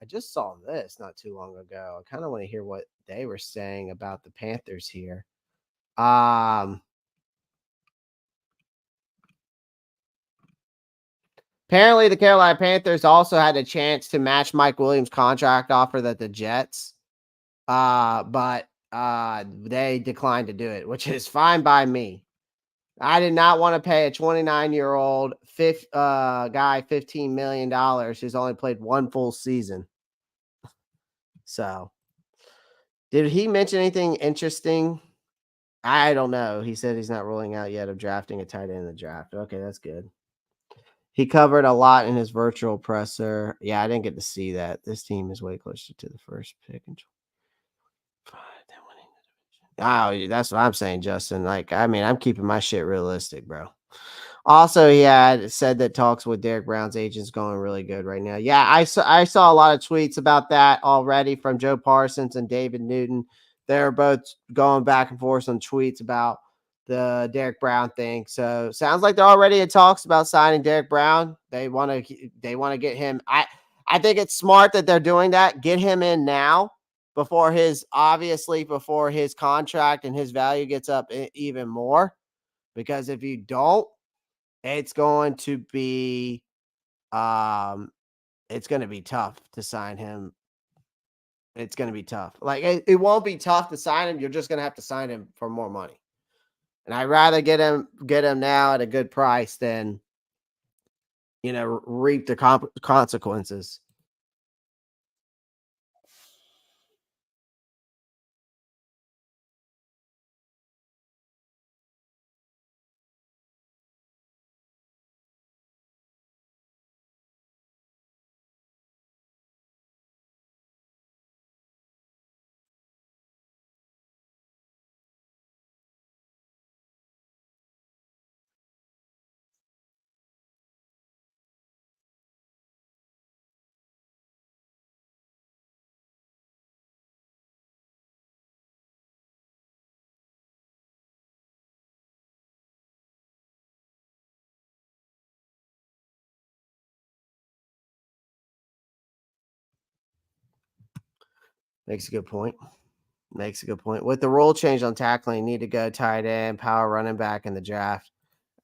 just saw this not too long ago. I kind of want to hear what they were saying about the Panthers here. Apparently, the Carolina Panthers also had a chance to match Mike Williams' contract offer that the Jets, but they declined to do it, which is fine by me. I did not want to pay a 29-year-old guy $15 million who's only played one full season. So, did he mention anything interesting? I don't know. He said he's not ruling out yet of drafting a tight end in the draft. Okay, that's good. He covered a lot in his virtual presser. Yeah, I didn't get to see that. This team is way closer to the first pick. Oh, that's what I'm saying, Justin. Like, I mean, I'm keeping my shit realistic, bro. Also, he had said that talks with Derek Brown's agents going really good right now. Yeah, I saw a lot of tweets about that already from Joe Parsons and David Newton. They're both going back and forth on tweets about the Derek Brown thing. So sounds like they're already in talks about signing Derek Brown. They want to get him. I think it's smart that they're doing that. Get him in now before his contract and his value gets up even more. Because if you don't, it's going to be tough to sign him. It's going to be tough. Like it won't be tough to sign him. You're just going to have to sign him for more money. And I'd rather get him now at a good price than reap the consequences. Makes a good point. With the rule change on tackling, need to go tight end, power running back in the draft.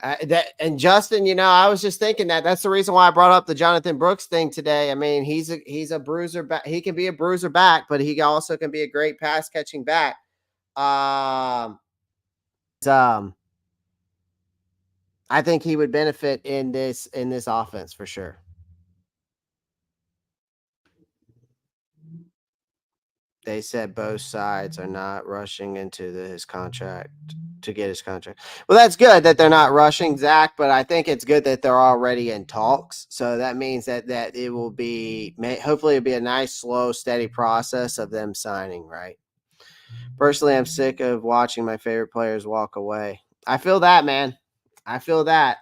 And Justin, I was just thinking that's the reason why I brought up the Jonathan Brooks thing today. I mean, he's a bruiser back. He can be a bruiser back, but he also can be a great pass catching back. I think he would benefit in this offense for sure. They said both sides are not rushing into his contract to get his contract. Well, that's good that they're not rushing, Zach, but I think it's good that they're already in talks. So that means that it will be, hopefully it'll be a nice, slow, steady process of them signing, right? Personally, I'm sick of watching my favorite players walk away. I feel that, man. I feel that.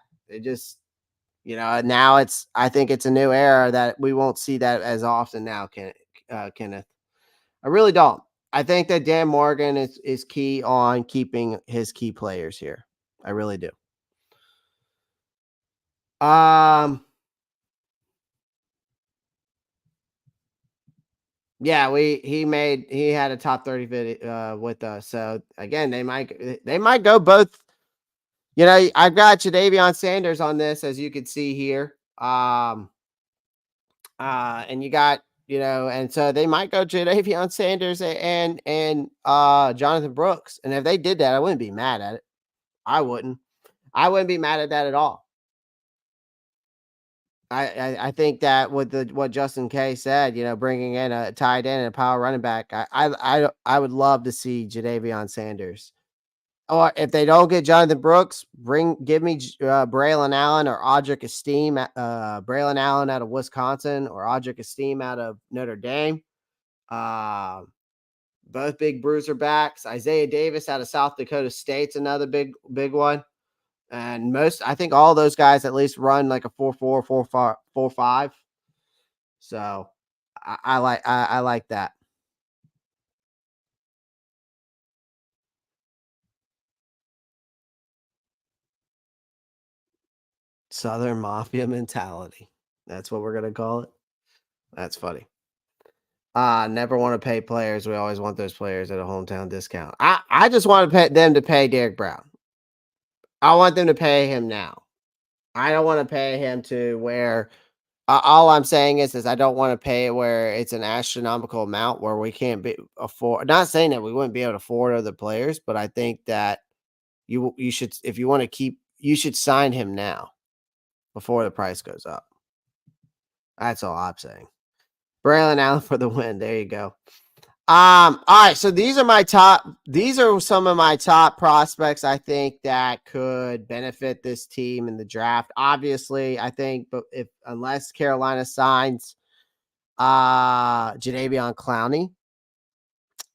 Now I think it's a new era that we won't see that as often now, Kenneth. I really don't. I think that Dan Morgan is key on keeping his key players here. I really do. Yeah, he had a top 30 video with us. So again, they might go both. I've got Jadavion Sanders on this, as you can see here. And you got, and so they might go Jadavion Sanders and Jonathan Brooks. And if they did that, I wouldn't be mad at it. I wouldn't be mad at that at all. I think that with what Justin K said, bringing in a tight end and a power running back, I would love to see Jadavion Sanders. Or if they don't get Jonathan Brooks, give me Braylon Allen or Audric Esteem. Braylon Allen out of Wisconsin or Audric Esteem out of Notre Dame. Both big bruiser backs. Isaiah Davis out of South Dakota State's another big one. And I think all those guys at least run like a 4.4, 4.5. So I like that. Southern Mafia mentality. That's what we're gonna call it. That's funny. Never want to pay players. We always want those players at a hometown discount. I just want them to pay Derek Brown. I want them to pay him now. I don't want to pay him to where all I'm saying is I don't want to pay it where it's an astronomical amount where we can't afford. Not saying that we wouldn't be able to afford other players, but I think that you should, if you want to keep, you should sign him now before the price goes up. That's all I'm saying. Braylon Allen for the win. There you go. All right. So these are some of my top prospects I think that could benefit this team in the draft. Obviously, I think, but unless Carolina signs Jadeveon Clowney,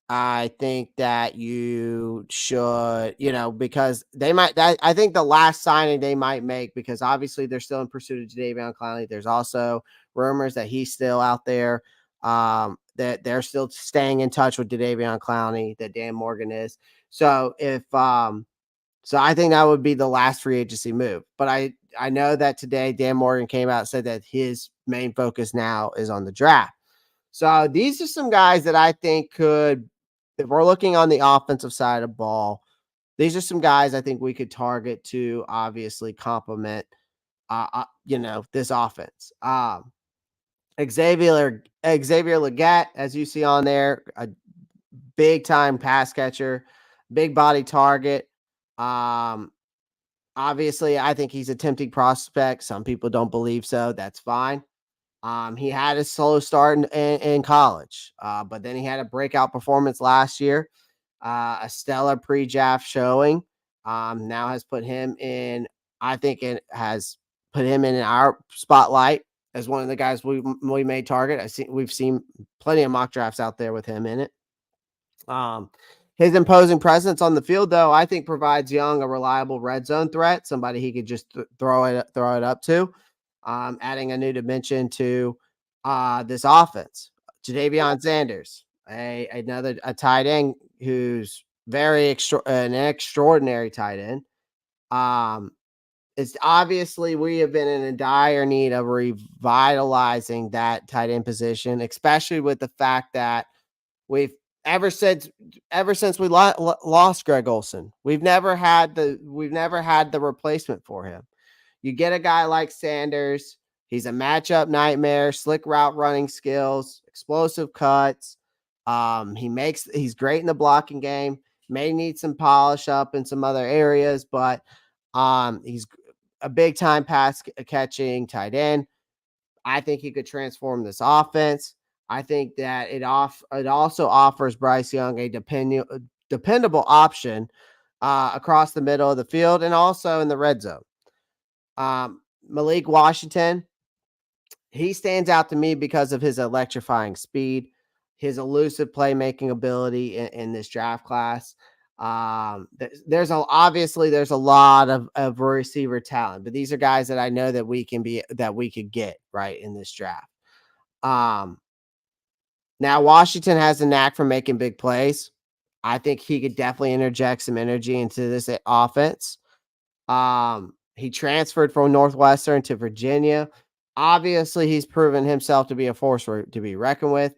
I think that you should, because I think the last signing they might make, because obviously they're still in pursuit of Jadeveon Clowney. There's also rumors that he's still out there, that they're still staying in touch with Jadeveon Clowney, that Dan Morgan is. So so I think that would be the last free agency move. But I know that today Dan Morgan came out and said that his main focus now is on the draft. So these are some guys that I think could, if we're looking on the offensive side of the ball, these are some guys I think we could target to obviously complement, this offense. Xavier Legette, as you see on there, a big time pass catcher, big body target. Obviously, I think he's a tempting prospect. Some people don't believe so. That's fine. He had a slow start in college, but then he had a breakout performance last year, a stellar pre-draft showing. Now has put him in, I think it has put him in our spotlight as one of the guys we made target. We've seen plenty of mock drafts out there with him in it. His imposing presence on the field, though, I think provides Young a reliable red zone threat, somebody he could just throw it up to. Adding a new dimension to this offense. Jadavion Sanders, another tight end who's an extraordinary tight end. It's obviously we have been in a dire need of revitalizing that tight end position, especially with the fact that we've ever since we lost Greg Olsen, we've never had the replacement for him. You get a guy like Sanders. He's a matchup nightmare, slick route running skills, explosive cuts. He's great in the blocking game. May need some polish up in some other areas, but he's a big time pass catching tight end. I think he could transform this offense. I think that it also offers Bryce Young a dependable option across the middle of the field and also in the red zone. Malik Washington, he stands out to me because of his electrifying speed, his elusive playmaking ability in this draft class. There's a lot of receiver talent, but these are guys that I know that we could get right in this draft. Now Washington has a knack for making big plays. I think he could definitely interject some energy into this offense. He transferred from Northwestern to Virginia. Obviously, he's proven himself to be a force to be reckoned with,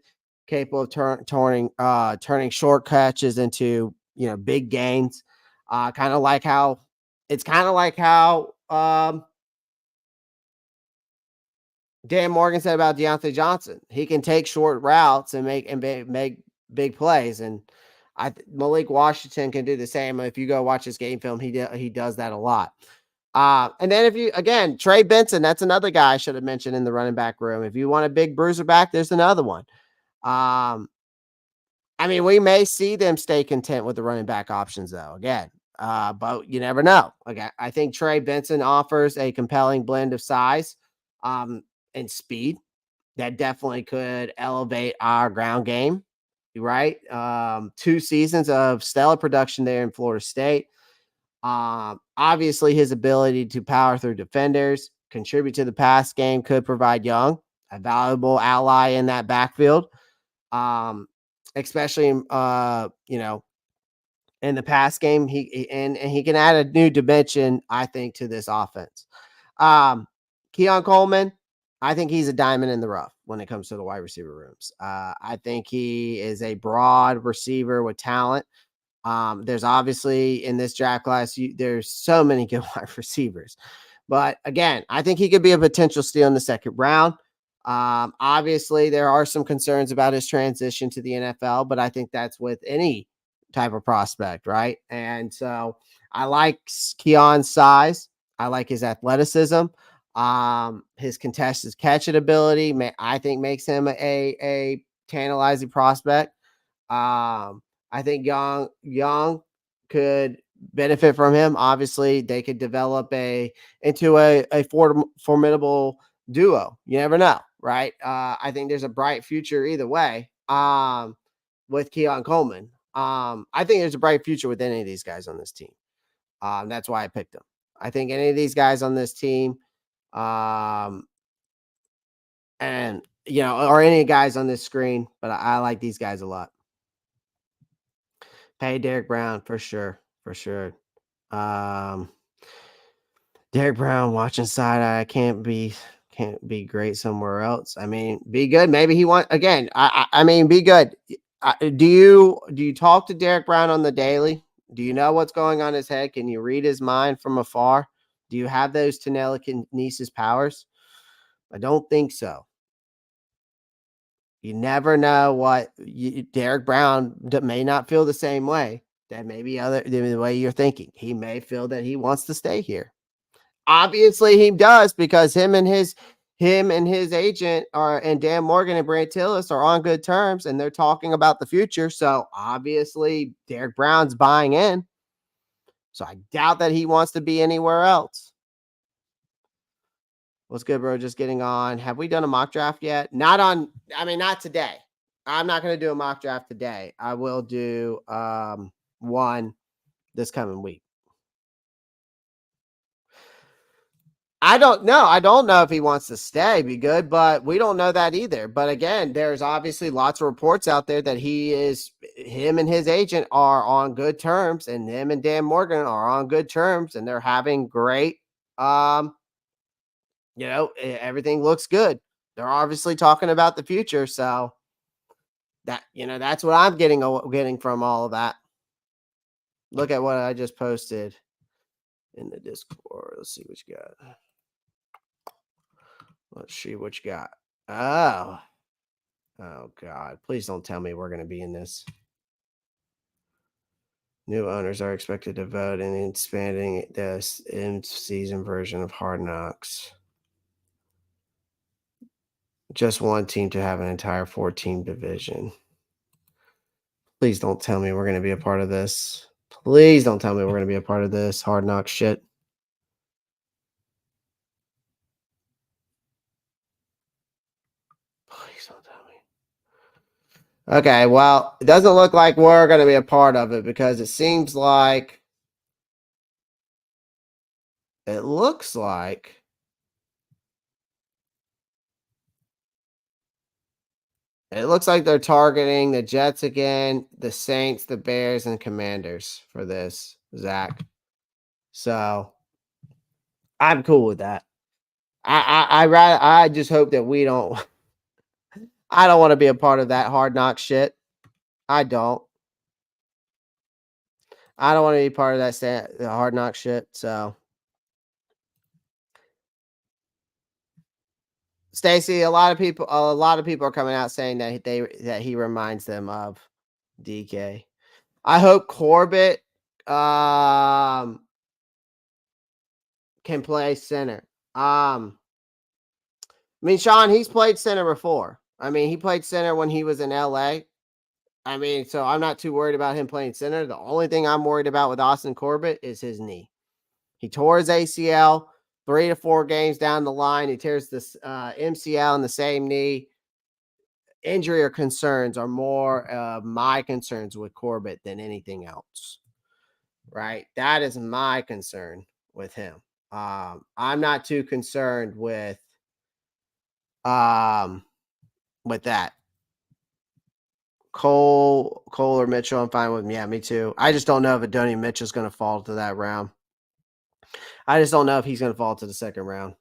capable of turning short catches into big gains. Kind of like how Dan Morgan said about Deontay Johnson. He can take short routes and make big plays, and Malik Washington can do the same. If you go watch his game film, he does that a lot. And then Trey Benson, that's another guy I should have mentioned in the running back room. If you want a big bruiser back, there's another one. We may see them stay content with the running back options though. Again, but you never know. Okay, I think Trey Benson offers a compelling blend of size, and speed that definitely could elevate our ground game. Right, 2 seasons of stellar production there in Florida State. Obviously, his ability to power through defenders, contribute to the pass game could provide Young a valuable ally in that backfield. Especially, in the pass game, he can add a new dimension, I think, to this offense. Keon Coleman, I think he's a diamond in the rough when it comes to the wide receiver rooms. I think he is a broad receiver with talent. There's obviously in this draft class, there's so many good wide receivers, but again, I think he could be a potential steal in the second round. Obviously, there are some concerns about his transition to the NFL, but I think that's with any type of prospect, right? And so I like Keon's size. I like his athleticism. His contested catching ability, I think, makes him a tantalizing prospect. I think Young could benefit from him. Obviously, they could develop into a formidable duo. You never know, right? I think there's a bright future either way. With Keon Coleman, I think there's a bright future with any of these guys on this team. That's why I picked them. I think any of these guys on this team, or any guys on this screen, but I like these guys a lot. Hey, Derek Brown, for sure. Derek Brown watching side eye can't be great somewhere else. Be good. Maybe he be good. Do you talk to Derek Brown on the daily? Do you know what's going on in his head? Can you read his mind from afar? Do you have those telekinesis powers? I don't think so. You never know Derek Brown may not feel the same way. That may be the way you're thinking. He may feel that he wants to stay here. Obviously, he does, because him and his agent and Dan Morgan and Brant Tillis are on good terms, and they're talking about the future. So obviously, Derek Brown's buying in. So I doubt that he wants to be anywhere else. What's good, bro? Just getting on. Have we done a mock draft yet? Not today. I'm not going to do a mock draft today. I will do one this coming week. I don't know. I don't know if he wants to stay, be good, but we don't know that either. But again, there's obviously lots of reports out there that him and his agent are on good terms, and him and Dan Morgan are on good terms, and they're having great, everything looks good. They're obviously talking about the future. So that's what I'm getting from all of that. Look at what I just posted in the Discord. Let's see what you got. Let's see what you got. Oh God. Please don't tell me we're going to be in this. New owners are expected to vote in expanding this in-season version of Hard Knocks. Just one team to have an entire 4-team division. Please don't tell me we're going to be a part of this. Please don't tell me we're going to be a part of this Hard Knock shit. Please don't tell me. Okay, well, it doesn't look like we're going to be a part of it because it seems like it looks like they're targeting the Jets again, the Saints, the Bears, and Commanders for this, Zach. So I'm cool with that. I just hope that we don't. I don't want to be a part of that hard knock shit. I don't. I don't want to be part of that hard knock shit. So, Stacy, a lot of people are coming out saying that he reminds them of DK. I hope Corbett can play center. I mean, Sean, he's played center before. I mean, he played center when he was in LA. I mean, so I'm not too worried about him playing center. The only thing I'm worried about with Austin Corbett is his knee. He tore his ACL 3 to 4 games down the line. He tears this MCL in the same knee. Injury or concerns are more my concerns with Corbett than anything else. Right? That is my concern with him. I'm not too concerned with that. Cole or Mitchell, I'm fine with. Yeah, me too. I just don't know if Adonai Mitchell's going to fall to that round. I just don't know if he's going to fall to the second round.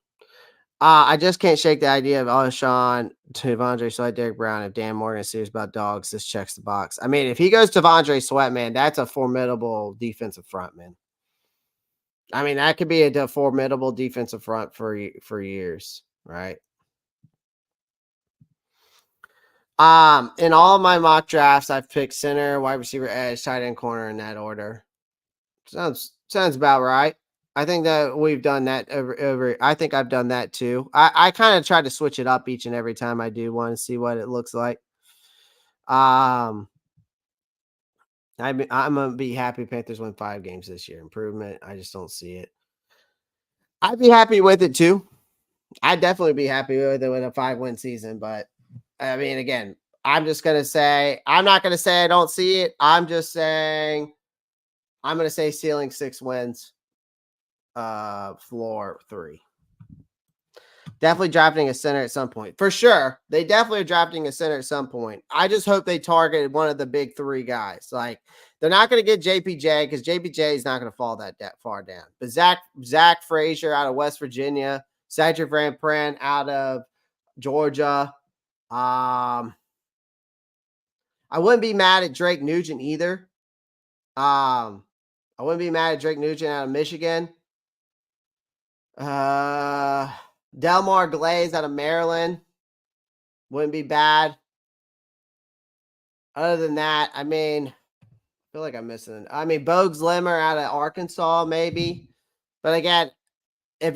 I just can't shake the idea of Sean, Tavondre Sweat, Derek Brown. If Dan Morgan is serious about dogs, this checks the box. I mean, if he goes Tavondre Sweat, man, that's a formidable defensive front, man. I mean, that could be a formidable defensive front for years, right? In all of my mock drafts, I've picked center, wide receiver, edge, tight end, corner in that order. Sounds about right. I think that we've done that over. I think I've done that too. I kind of try to switch it up each and every time I do want to see what it looks like. I'm gonna be happy Panthers win 5 games this year. Improvement. I just don't see it. I'd be happy with it too. I'd definitely be happy with it with a 5-win season. But I mean, again, I'm just gonna say I'm not gonna say I don't see it. I'm just saying I'm gonna say ceiling 6 wins. Floor 3. Definitely drafting a center at some point. For sure. They definitely are drafting a center at some point. I just hope they target one of the big 3 guys. Like, they're not going to get JPJ because JPJ is not going to fall that far down. But Zach Frazier out of West Virginia, Cedric Van Pran out of Georgia. I wouldn't be mad at Drake Nugent either. I wouldn't be mad at Drake Nugent out of Michigan. Delmar Glaze out of Maryland wouldn't be bad. Other than that, I mean, I feel like I'm missing. I mean, Bogues Limmer out of Arkansas, maybe. But again, if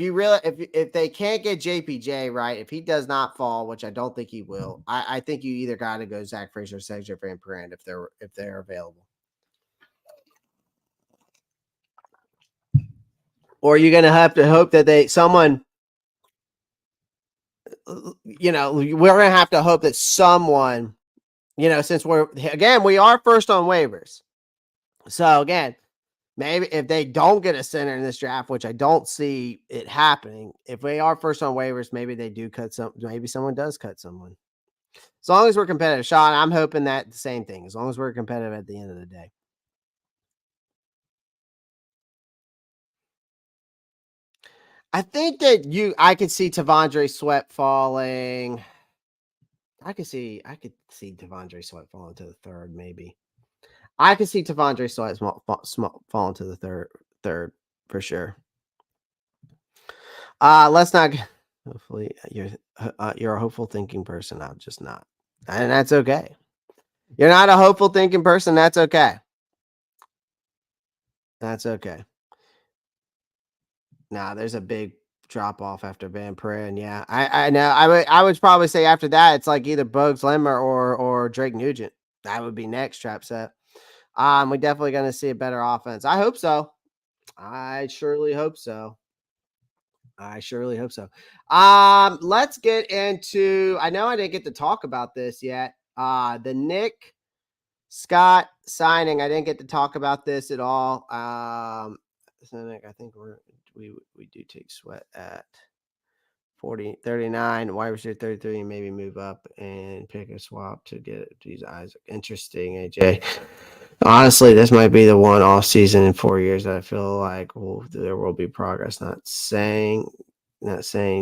they can't get JPJ right, if he does not fall, which I don't think he will, I think you either got to go Zach Frazier, Cedric Van Pran if they're available. Or you're gonna have to hope that someone. We're going to have to hope that someone, since we are first on waivers. So again, maybe if they don't get a center in this draft, which I don't see it happening, if we are first on waivers, maybe they do maybe someone does cut someone. As long as we're competitive, Sean, I'm hoping that the same thing, as long as we're competitive at the end of the day. I think that I could see Tavondre Sweat falling. I could see Tavondre Sweat falling to the 3rd, maybe. I could see Tavondre Sweat falling to the third for sure. Let's not. Hopefully, you're a hopeful thinking person. I'm just not, and that's okay. You're not a hopeful thinking person. That's okay. That's okay. Nah, there's a big drop off after Van Pran. Yeah, I know. I would probably say after that, it's like either Bogues Limmer or Drake Nugent. That would be next trap set. We're definitely going to see a better offense. I hope so. I surely hope so. Let's get into. I know I didn't get to talk about this yet. The Nick Scott signing, I didn't get to talk about this at all. So Nick, I think we do take Sweat at 39, wide receiver 33, and maybe move up and pick a swap to get these eyes. Interesting, AJ. Honestly, this might be the one off season in 4 years that I feel like there will be progress. Not saying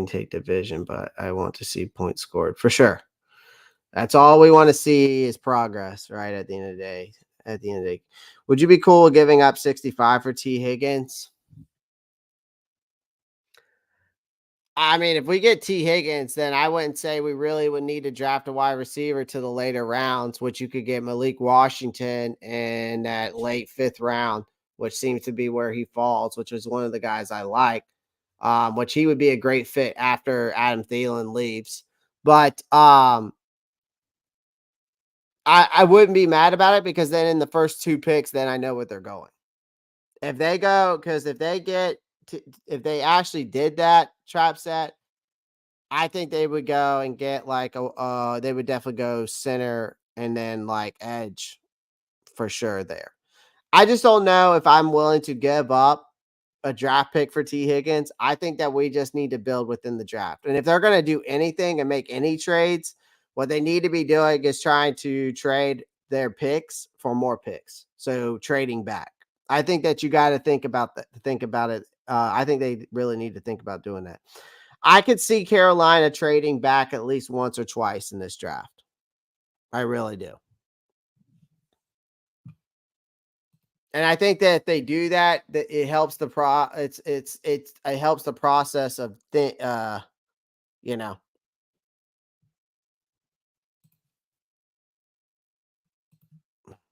take division, but I want to see points scored for sure. That's all we want to see is progress, right? At the end of the day. Would you be cool with giving up 65 for T. Higgins? I mean, if we get T. Higgins, then I wouldn't say we really would need to draft a wide receiver to the later rounds, which you could get Malik Washington in that late 5th round, which seems to be where he falls, which is one of the guys I like, which he would be a great fit after Adam Thielen leaves. But I wouldn't be mad about it because then in the first 2 picks, then I know what they're going. If they go, because if they actually did that trap set, I think they would go and get like they would definitely go center and then like edge for sure there. I just don't know if I'm willing to give up a draft pick for T. Higgins. I think that we just need to build within the draft. And if they're going to do anything and make any trades, what they need to be doing is trying to trade their picks for more picks. So trading back. I think that you got to think about that. Think about it. I think they really need to think about doing that. I could see Carolina trading back at least once or twice in this draft. I really do. And I think that if they do that, it helps the it helps the process of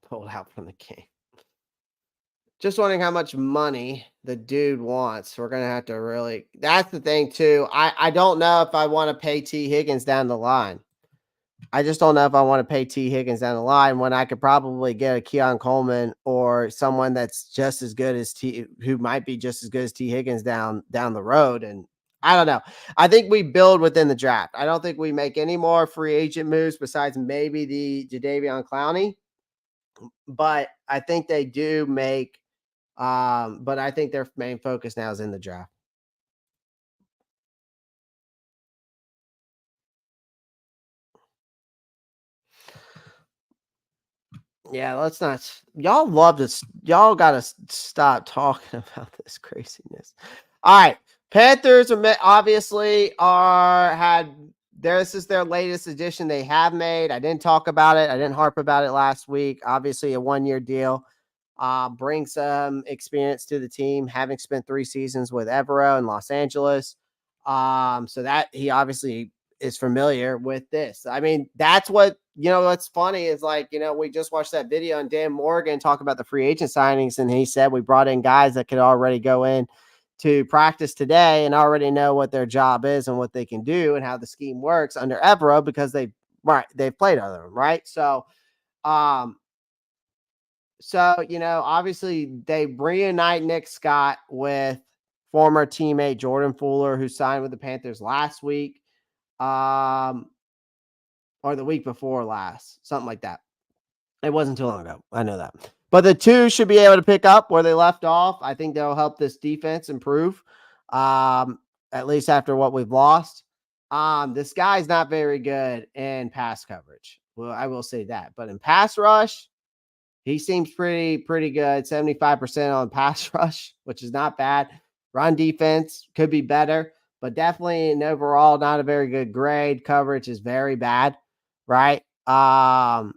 pulled out from the game. Just wondering how much money the dude wants. We're gonna have to really. That's the thing too. I don't know if I want to pay T. Higgins down the line. I just don't know if I want to pay T. Higgins down the line when I could probably get a Keon Coleman or someone that's just as good as who might be just as good as T. Higgins down the road. And I don't know. I think we build within the draft. I don't think we make any more free agent moves besides maybe the Jadeveon Clowney. But I think they do make. But I think their main focus now is in the draft. Yeah, let's not. Y'all love this. Y'all got to stop talking about this craziness. All right, Panthers obviously had. This is their latest addition they have made. I didn't talk about it. I didn't harp about it last week. Obviously, a 1-year deal. Brings some experience to the team, having spent 3 seasons with Evero in Los Angeles. So that he obviously is familiar with this. I mean, that's what, what's funny is like, we just watched that video on Dan Morgan talk about the free agent signings. And he said, we brought in guys that could already go in to practice today and already know what their job is and what they can do and how the scheme works under Evero because they've played under them. Right. So, obviously they reunite Nick Scott with former teammate Jordan Fuller, who signed with the Panthers last week, or the week before last, something like that. It wasn't too long ago. I know that. But the two should be able to pick up where they left off. I think they'll help this defense improve, at least after what we've lost. This guy's not very good in pass coverage. Well, I will say that. But in pass rush, he seems pretty good. 75% on pass rush, which is not bad. Run defense could be better, but definitely an overall not a very good grade. Coverage is very bad, right? But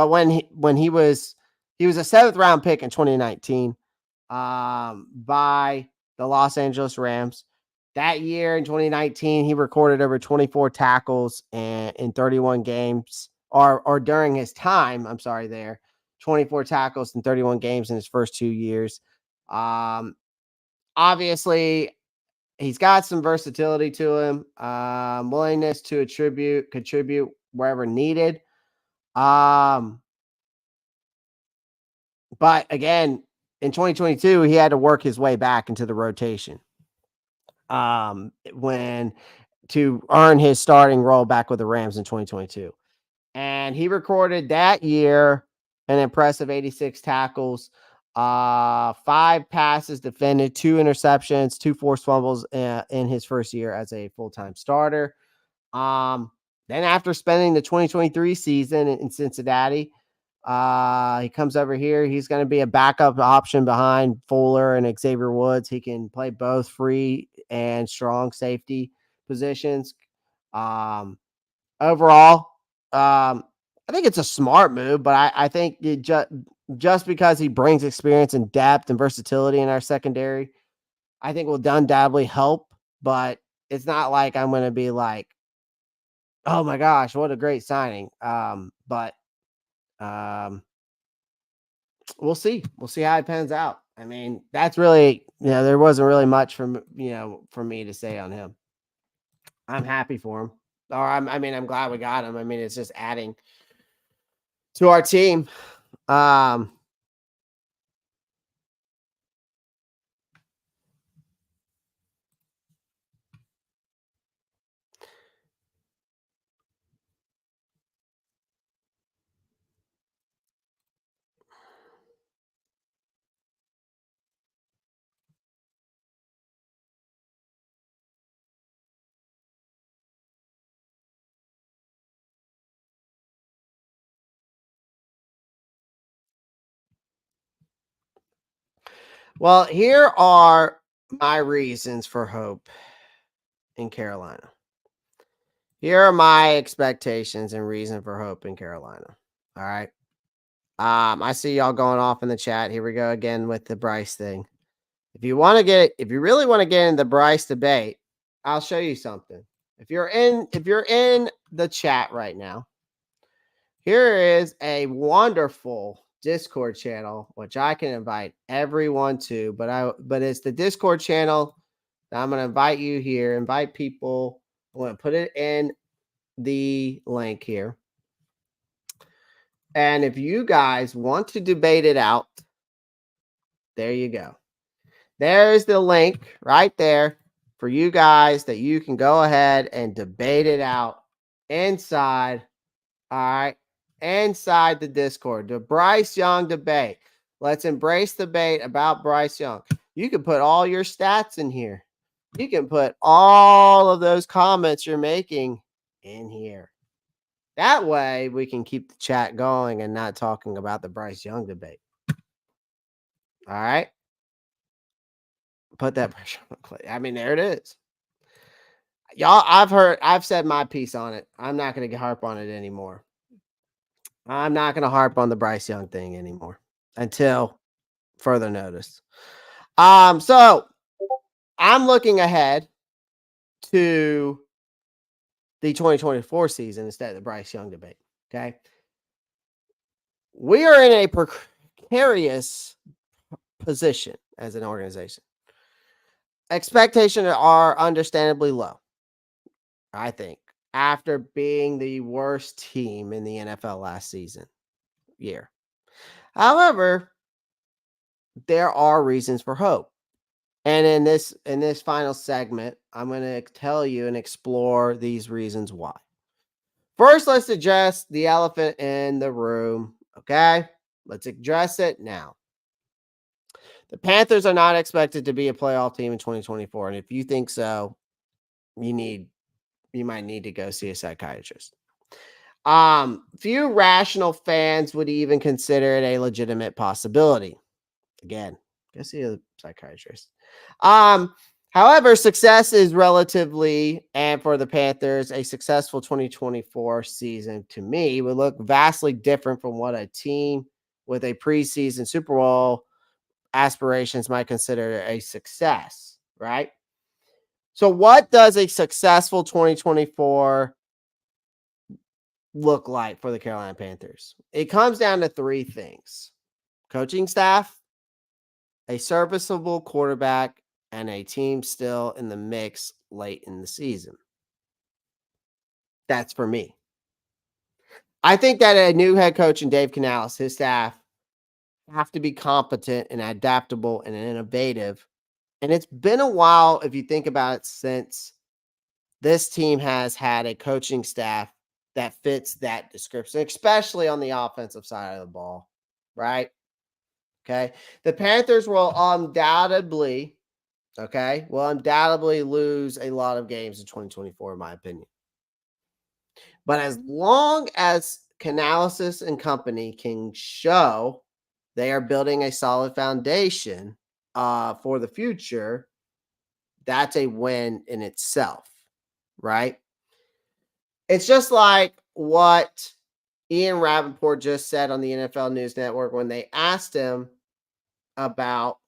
when he was a 7th round pick in 2019 by the Los Angeles Rams. That year in 2019, he recorded over 24 tackles in 31 games, or during his time. I'm sorry, 24 tackles in 31 games in his first 2 years. Obviously, he's got some versatility to him, willingness to contribute wherever needed. But again, in 2022, he had to work his way back into the rotation. When to earn his starting role back with the Rams in 2022. And he recorded that year an impressive 86 tackles, 5 passes defended, 2 interceptions, 2 forced fumbles in his first year as a full-time starter. Then after spending the 2023 season in Cincinnati, he comes over here. He's going to be a backup option behind Fuller and Xavier Woods. He can play both free and strong safety positions. Overall, I think it's a smart move, but I think just because he brings experience and depth and versatility in our secondary, I think will undoubtedly help. But it's not like I'm going to be like, oh my gosh, what a great signing. But we'll see. We'll see how it pans out. I mean, that's really, there wasn't really much for me to say on him. I'm happy for him. Or I'm glad we got him. I mean, it's just adding to our team. Well, here are my reasons for hope in Carolina. Here are my expectations and reason for hope in Carolina. All right. I see y'all going off in the chat. Here we go again with the Bryce thing. If you really want to get in the Bryce debate, I'll show you something. If you're in the chat right now, here is a wonderful Discord channel, which I can invite everyone to, but it's the Discord channel that I'm going to invite you here, invite people. I'm going to put it in the link here. And if you guys want to debate it out, there you go. There's the link right there for you guys that you can go ahead and debate it out inside. All right. Inside the Discord, the Bryce Young debate. Let's embrace debate about Bryce Young. You can put all your stats in here. You can put all of those comments you're making in here. That way we can keep the chat going and not talking about the Bryce Young debate. All right. Put that pressure on Clay. I mean, there it is. Y'all, I've said my piece on it. I'm not going to harp on it anymore. I'm not going to harp on the Bryce Young thing anymore until further notice. So I'm looking ahead to the 2024 season instead of the Bryce Young debate. Okay. We are in a precarious position as an organization. Expectations are understandably low, I think, after being the worst team in the NFL last year. However, there are reasons for hope. And in this final segment, I'm going to tell you and explore these reasons why. First, let's address the elephant in the room, okay? Let's address it now. The Panthers are not expected to be a playoff team in 2024, and if you think so, you might need to go see a psychiatrist. Few rational fans would even consider it a legitimate possibility. Again, go see a psychiatrist. However, success is relatively, and for the Panthers, a successful 2024 season to me would look vastly different from what a team with a preseason Super Bowl aspirations might consider a success, right? So what does a successful 2024 look like for the Carolina Panthers? It comes down to 3 things: coaching staff, a serviceable quarterback, and a team still in the mix late in the season. That's for me. I think that a new head coach and Dave Canales, his staff, have to be competent and adaptable and innovative. And it's been a while, if you think about it, since this team has had a coaching staff that fits that description, especially on the offensive side of the ball, right? Okay. The Panthers will undoubtedly lose a lot of games in 2024, in my opinion. But as long as Canales and company can show they are building a solid foundation for the future, that's a win in itself, right? It's just like what Ian Rappaport just said on the NFL News Network when they asked him about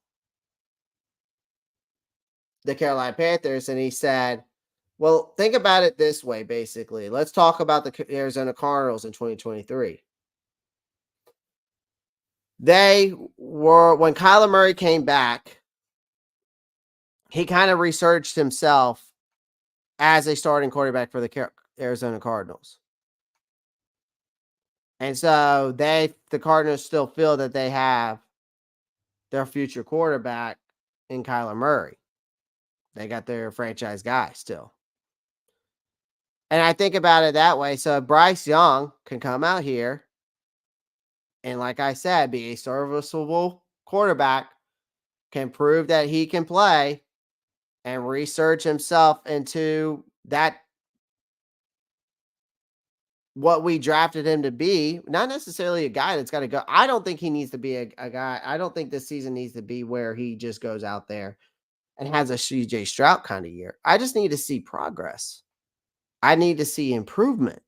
the Carolina Panthers, and he said, well, think about it this way, basically. Let's talk about the Arizona Cardinals in 2023. They were, when Kyler Murray came back, he kind of researched himself as a starting quarterback for the Arizona Cardinals. And so the Cardinals still feel that they have their future quarterback in Kyler Murray. They got their franchise guy still. And I think about it that way. So Bryce Young can come out here and, like I said, be a serviceable quarterback, can prove that he can play and research himself into that, what we drafted him to be, not necessarily a guy that's got to go. I don't think he needs to be a guy. I don't think this season needs to be where he just goes out there and has a CJ Stroud kind of year. I just need to see progress. I need to see improvement.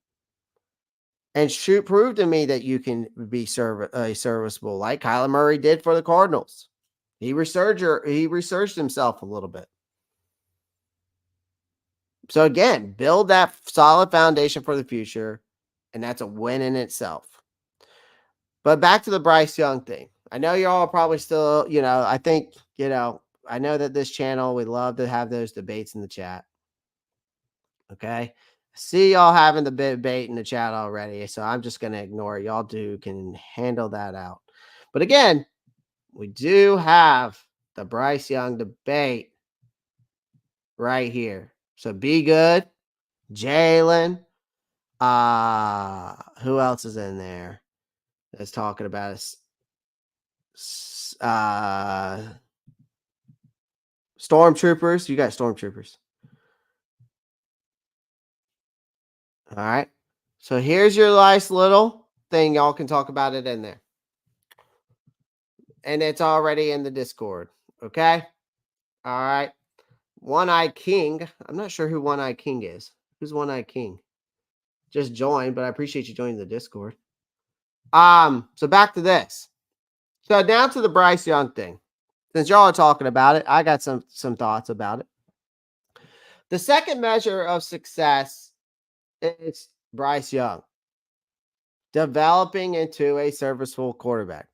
And prove to me that you can be serviceable like Kyler Murray did for the Cardinals. He researched himself a little bit. So again, build that solid foundation for the future, and that's a win in itself. But back to the Bryce Young thing. I know y'all are probably still, I think, I know that this channel, we love to have those debates in the chat. Okay. See y'all having the debate in the chat already. So I'm just going to ignore it. Y'all can handle that out. But again, we do have the Bryce Young debate right here. So be good. Jalen. Who else is in there that's talking about us? Stormtroopers. You got Stormtroopers. All right. So here's your nice little thing. Y'all can talk about it in there. And it's already in the Discord. Okay. All right. One-Eyed King. I'm not sure who One-Eyed King is. Who's One-Eyed King? Just joined, but I appreciate you joining the Discord. So back to this. So down to the Bryce Young thing. Since y'all are talking about it, I got some thoughts about it. The second measure of success is Bryce Young developing into a serviceable quarterback.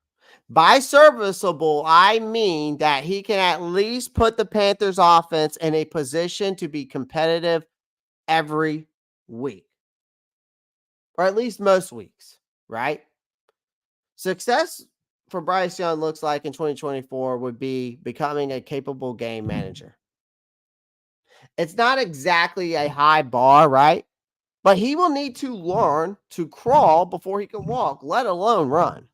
By serviceable, I mean that he can at least put the Panthers offense in a position to be competitive every week, or at least most weeks, right? Success for Bryce Young looks like in 2024 would be becoming a capable game manager. It's not exactly a high bar, right? But he will need to learn to crawl before he can walk, let alone run.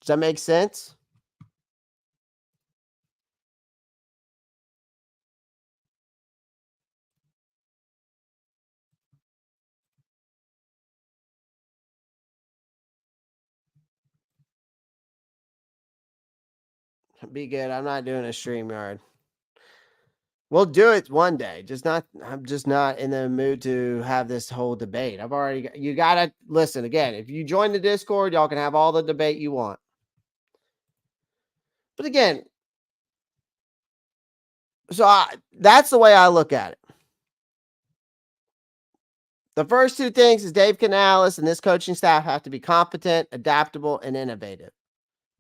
Does that make sense? Be good. I'm not doing a StreamYard. We'll do it one day. I'm just not in the mood to have this whole debate. You got to listen again. If you join the Discord, y'all can have all the debate you want. But again, that's the way I look at it. The first two things is Dave Canales and this coaching staff have to be competent, adaptable, and innovative.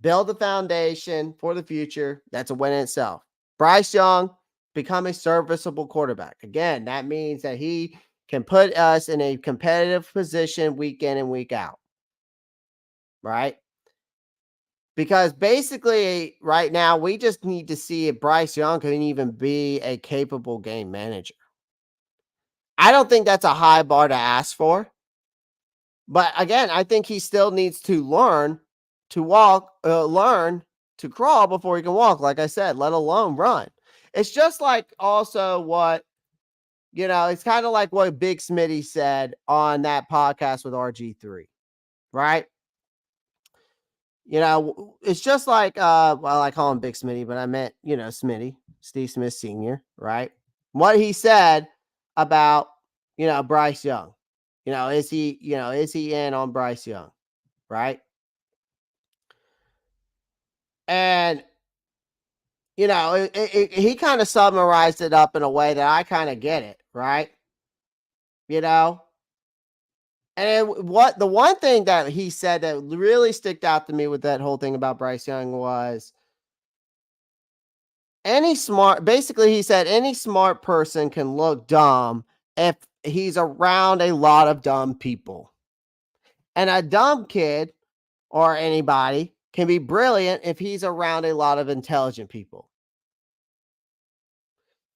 Build the foundation for the future. That's a win in itself. Bryce Young, become a serviceable quarterback. Again, that means that he can put us in a competitive position week in and week out. Right? Because basically right now we just need to see if Bryce Young can even be a capable game manager. I don't think that's a high bar to ask for. But again, I think he still needs to learn to walk, learn to crawl before he can walk, like I said, let alone run. It's just like also what, it's kind of like what Big Smitty said on that podcast with RG3, right? It's just like, well, I call him Big Smitty, but I meant, Smitty, Steve Smith Sr., right? What he said about, Bryce Young. Is he in on Bryce Young, right? And, he kind of summarized it up in a way that I kind of get it, right? And the one thing that he said that really sticked out to me with that whole thing about Bryce Young was basically he said any smart person can look dumb if he's around a lot of dumb people. And a dumb kid or anybody can be brilliant if he's around a lot of intelligent people.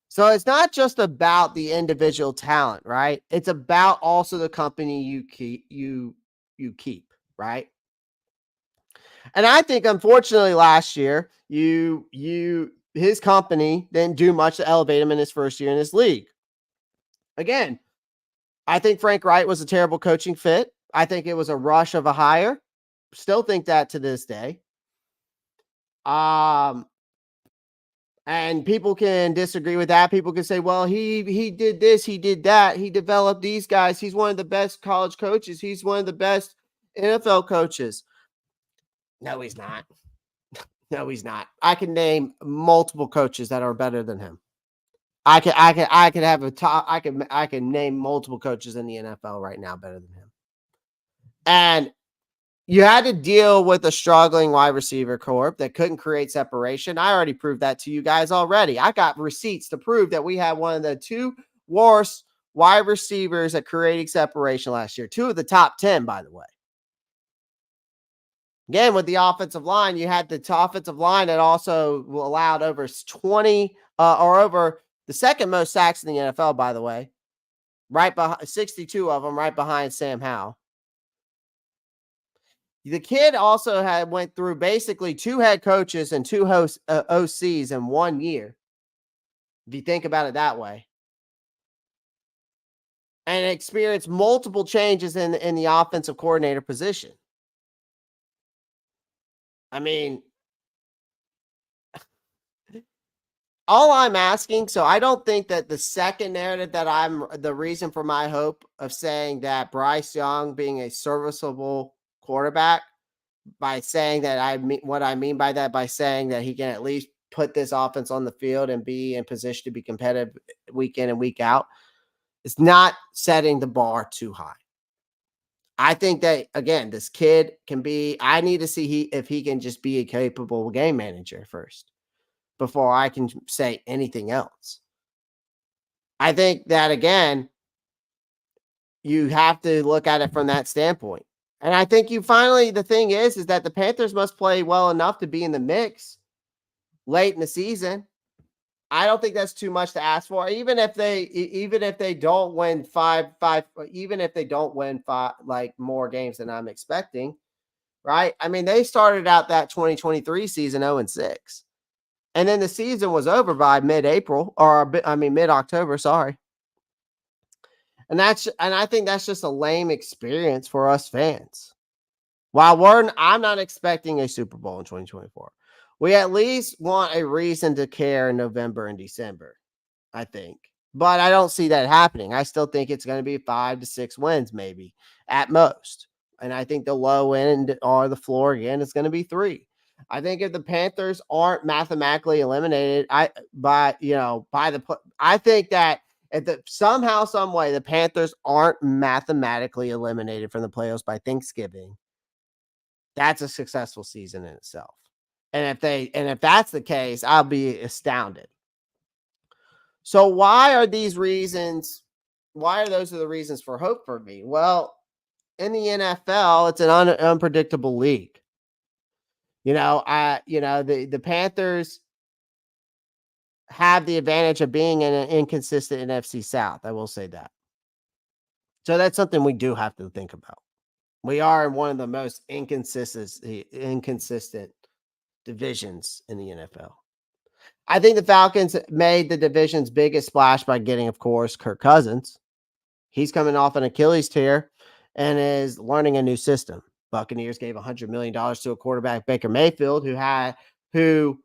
So it's not just about the individual talent, right? It's about also the company you keep, right? And I think unfortunately last year, his company didn't do much to elevate him in his first year in this league. Again, I think Frank Wright was a terrible coaching fit. I think it was a rush of a hire. Still think that to this day. And people can disagree with that. People can say, well, he did this, he did that, he developed these guys. He's one of the best college coaches. He's one of the best NFL coaches. No, he's not. No, he's not. I can name multiple coaches that are better than him. I can name multiple coaches in the NFL right now better than him. And you had to deal with a struggling wide receiver corps that couldn't create separation. I already proved that to you guys already. I got receipts to prove that we had one of the two worst wide receivers at creating separation last year. 2 of the top 10, by the way. Again, with the offensive line, you had the offensive line that also allowed over 20 or over the second most sacks in the NFL, by the way. Right behind 62 of them, right behind Sam Howell. The kid also went through basically 2 head coaches and 2 OCs in 1 year. If you think about it that way. And experienced multiple changes in the offensive coordinator position. I mean, all I'm asking, so I don't think that the second narrative that the reason for my hope of saying that Bryce Young being a serviceable quarterback, by saying that what I mean by that, by saying that he can at least put this offense on the field and be in position to be competitive week in and week out, it's not setting the bar too high. I think that, again, this kid I need to see if he can just be a capable game manager first before I can say anything else. I think that, again, you have to look at it from that standpoint. And I think the thing is that the Panthers must play well enough to be in the mix late in the season. I don't think that's too much to ask for. Even if they don't win five, even if they don't win 5, like more games than I'm expecting, right? I mean, they started out that 2023 season 0-6. And then the season was over by mid-April, mid-October, sorry. And I think that's just a lame experience for us fans. While I'm not expecting a Super Bowl in 2024, we at least want a reason to care in November and December, I think. But I don't see that happening. I still think it's going to be 5 to 6 wins, maybe at most. And I think the low end or the floor again is going to be 3. I think if the Panthers aren't mathematically eliminated, I think that if somehow, some way, the Panthers aren't mathematically eliminated from the playoffs by Thanksgiving, that's a successful season in itself. And if that's the case, I'll be astounded. So why are those the reasons for hope for me? Well, in the NFL, it's an unpredictable league. The Panthers have the advantage of being in an inconsistent NFC South. I will say that. So that's something we do have to think about. We are in one of the most inconsistent divisions in the NFL. I think the Falcons made the division's biggest splash by getting, of course, Kirk Cousins. He's coming off an Achilles tear and is learning a new system. Buccaneers gave $100 million to a quarterback, Baker Mayfield, whose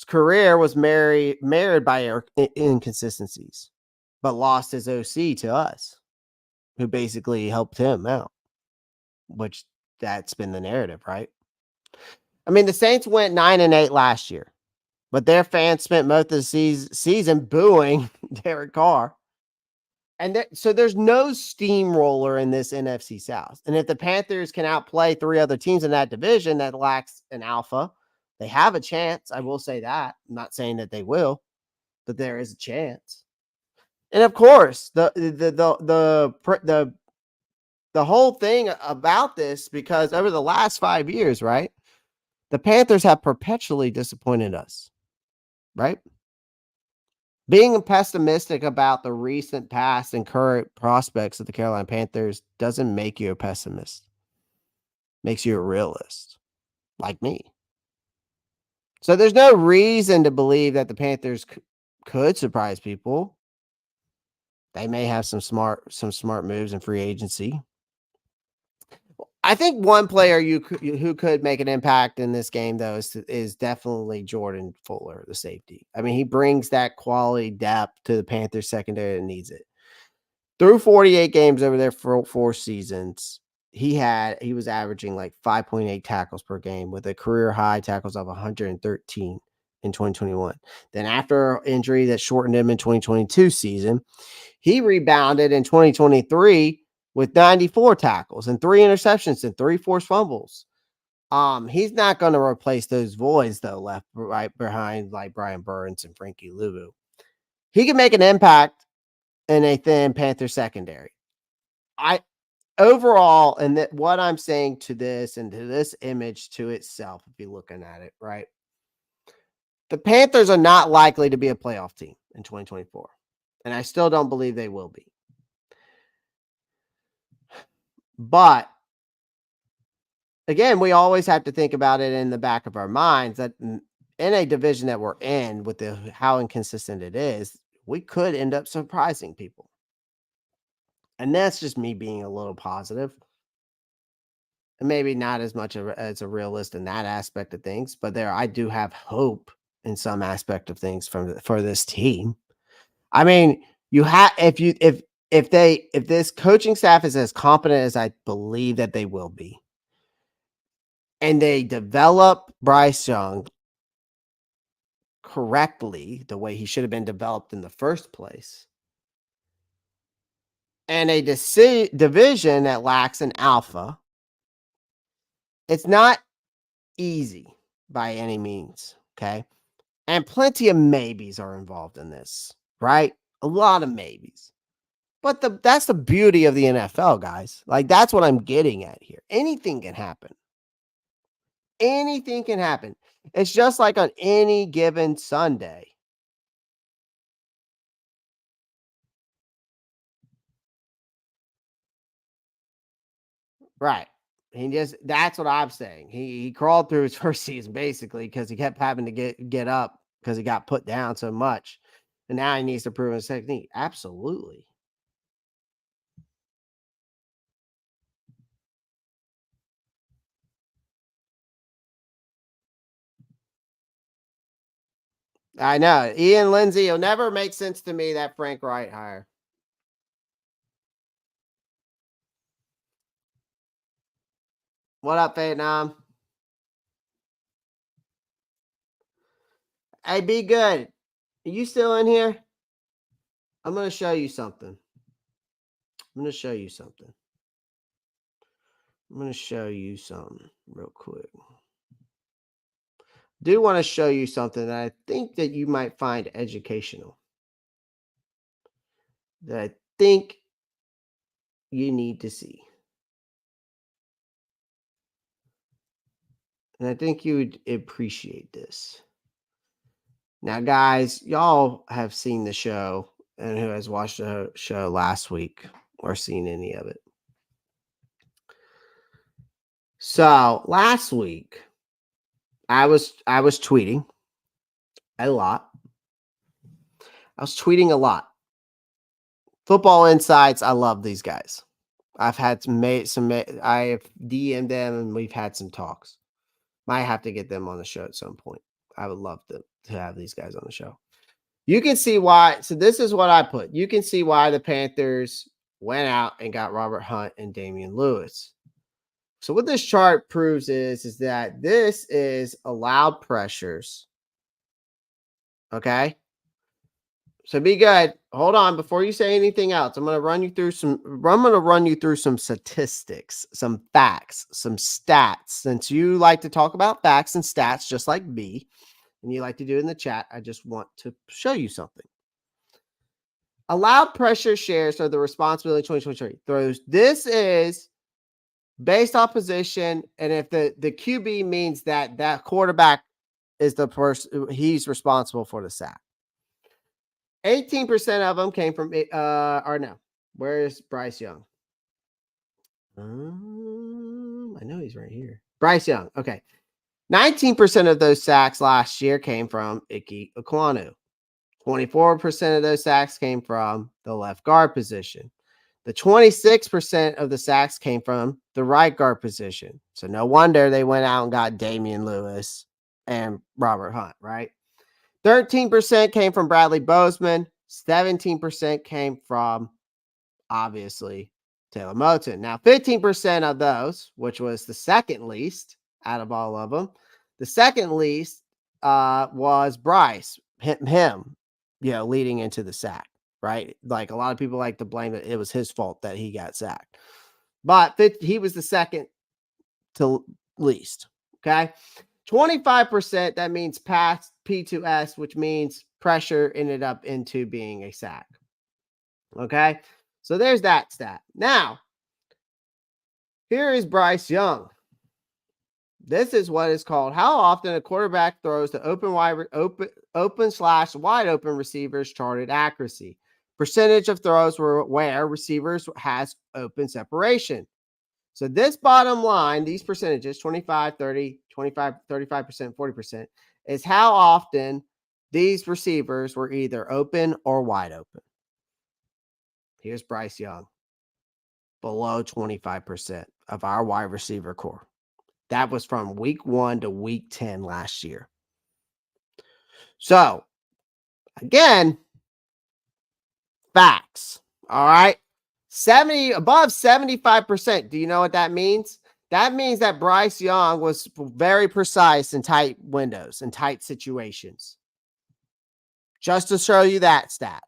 career was married by inconsistencies, but lost his OC to us, who basically helped him out, which that's been the narrative, right? I mean, the Saints went 9-8 last year, but their fans spent most of the season booing Derek Carr. And so there's no steamroller in this NFC South. And if the Panthers can outplay 3 other teams in that division that lacks an alpha, they have a chance. I will say that. I'm not saying that they will, but there is a chance. And of course, the whole thing about this, because over the last 5 years, right, the Panthers have perpetually disappointed us, right? Being pessimistic about the recent past and current prospects of the Carolina Panthers doesn't make you a pessimist. Makes you a realist, like me. So there's no reason to believe that the Panthers could surprise people. They may have some smart moves in free agency. I think one player who could make an impact in this game, though, is definitely Jordan Fuller, the safety. I mean, he brings that quality depth to the Panthers secondary that needs it. Through 48 games over there for 4 seasons, he was averaging like 5.8 tackles per game with a career high tackles of 113 in 2021. Then after injury that shortened him in 2022 season, he rebounded in 2023 with 94 tackles and 3 interceptions and 3 forced fumbles. He's not going to replace those voids, though, right behind like Brian Burns and Frankie Luvu. He can make an impact in a thin Panther secondary. Overall, and that what I'm saying to this and to this image to itself, if you're looking at it, right, the Panthers are not likely to be a playoff team in 2024, and I still don't believe they will be. But again, we always have to think about it in the back of our minds that in a division that we're in, with how inconsistent it is, we could end up surprising people. And that's just me being a little positive. And maybe not as much as a realist in that aspect of things, but I do have hope in some aspect of things for this team. I mean, if this coaching staff is as competent as I believe that they will be, and they develop Bryce Young correctly, the way he should have been developed in the first place, and a division that lacks an alpha, it's not easy by any means, okay? And plenty of maybes are involved in this, right? A lot of maybes. But that's the beauty of the NFL, guys. Like, that's what I'm getting at here. Anything can happen. Anything can happen. It's just like on any given Sunday. Right. That's what I'm saying. He crawled through his first season basically because he kept having to get up because he got put down so much. And now he needs to prove his technique. Absolutely. I know. Ian Lindsay, it'll never make sense to me, that Frank Wright hire. What up, Vietnam? Hey, be good. Are you still in here? I'm going to show you something. I'm going to show you something real quick. Do want to show you something that I think that you might find educational. That I think you need to see. And I think you would appreciate this. Now, guys, y'all have seen the show, and who has watched the show last week or seen any of it. So last week, I was tweeting a lot. I was tweeting a lot. Football Insights, I love these guys. I've had I have DM'd them and we've had some talks. Might have to get them on the show at some point. I would love to have these guys on the show. You can see why. So this is what I put. You can see why the Panthers went out and got Robert Hunt and Damian Lewis. So what this chart proves is that this is allowed pressures. Okay. So be good. Hold on before you say anything else. I'm going to run you through some statistics, some facts, some stats. Since you like to talk about facts and stats just like B, and you like to do it in the chat, I just want to show you something. Allowed pressure shares are the responsibility 2023 throws. This is based off position, and if the QB means that quarterback is the person, he's responsible for the sack. 18% of them came from or no. Where is Bryce Young? I know he's right here. Bryce Young. Okay. 19% of those sacks last year came from Ike Ekwonu. 24% of those sacks came from the left guard position. The 26% of the sacks came from the right guard position. So no wonder they went out and got Damian Lewis and Robert Hunt, right? 13% came from Bradley Bozeman. 17% came from, obviously, Taylor Moton. Now, 15% of those, which was the second least out of all of them, the second least was Bryce, him, leading into the sack, right? Like a lot of people like to blame it was his fault that he got sacked. But he was the second to least, okay? 25%, that means pass P2S, which means pressure ended up into being a sack. Okay, so there's that stat. Now, here is Bryce Young. This is what is called how often a quarterback throws to open/wide open receivers charted accuracy. Percentage of throws where receivers has open separation. So this bottom line, these percentages, 25, 30, 25, 35%, 40%, is how often these receivers were either open or wide open. Here's Bryce Young, below 25% of our wide receiver core. That was from week 1 to week 10 last year. So, again, facts, all right? Above 75%. Do you know what that means? That means that Bryce Young was very precise in tight windows and tight situations. Just to show you that stat.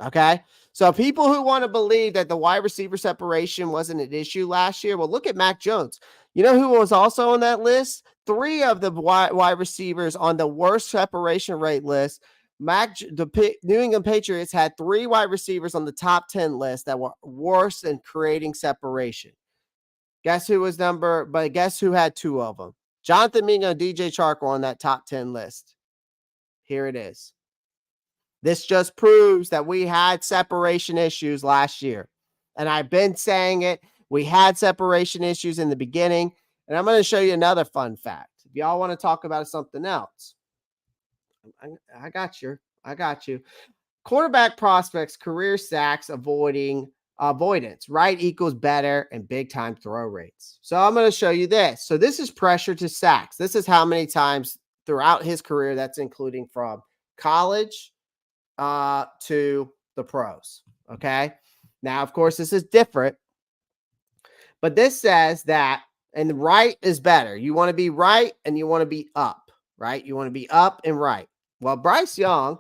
Okay? So people who want to believe that the wide receiver separation wasn't an issue last year, well, look at Mac Jones. You know who was also on that list? 3 of the wide receivers on the worst separation rate list. The New England Patriots had 3 wide receivers on the top 10 list that were worse in creating separation. Guess who had 2 of them? Jonathan Mingo and DJ Chark were on that top 10 list. Here it is. This just proves that we had separation issues last year. And I've been saying it. We had separation issues in the beginning. And I'm going to show you another fun fact. If y'all want to talk about something else, I got you. Quarterback prospects, career sacks, avoidance, right, equals better and big time throw rates. So I'm going to show you this. So this is pressure to sacks. This is how many times throughout his career, that's including from college to the pros. Okay. Now, of course, this is different, but this says that, and right is better. You want to be right and you want to be up, right? You want to be up and right. Well, Bryce Young,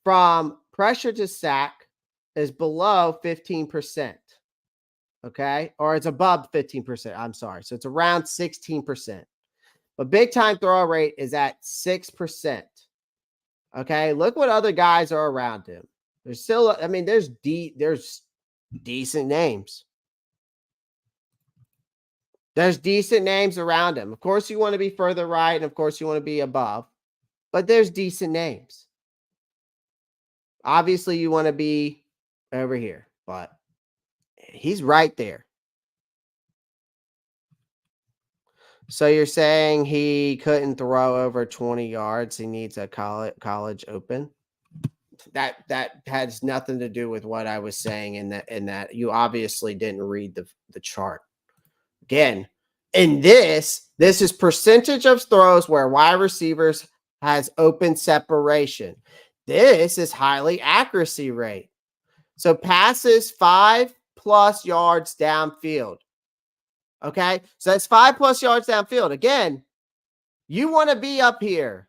from pressure to sack, is below 15%. Okay. Or it's above 15%. I'm sorry. So it's around 16%. But big time throw rate is at 6%. Okay. Look what other guys are around him. There's still, there's decent names. There's decent names around him. Of course, you want to be further right, and of course, you want to be above, but there's decent names. Obviously, you want to be over here, but He's right there. So you're saying he couldn't throw over 20 yards. He needs a college open. That has nothing to do with what I was saying in that you obviously didn't read the chart. Again, in this is percentage of throws where wide receivers has open separation. This is highly accuracy rate. So passes 5+ yards downfield. Okay, so that's 5+ yards downfield. Again, you want to be up here.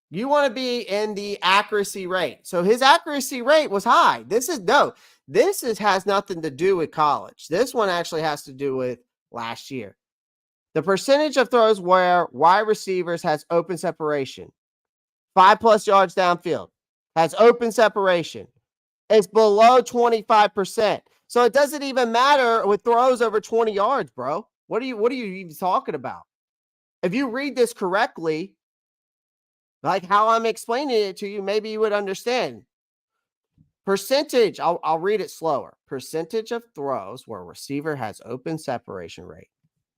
You want to be in the accuracy rate. So his accuracy rate was high. This has nothing to do with college. This one actually has to do with last year. The percentage of throws where wide receivers has open separation, 5+ yards downfield, has open separation. It's below 25%. So it doesn't even matter with throws over 20 yards, bro. What are you even talking about? If you read this correctly, like how I'm explaining it to you, maybe you would understand. Percentage, I'll read it slower. Percentage of throws where receiver has open separation rate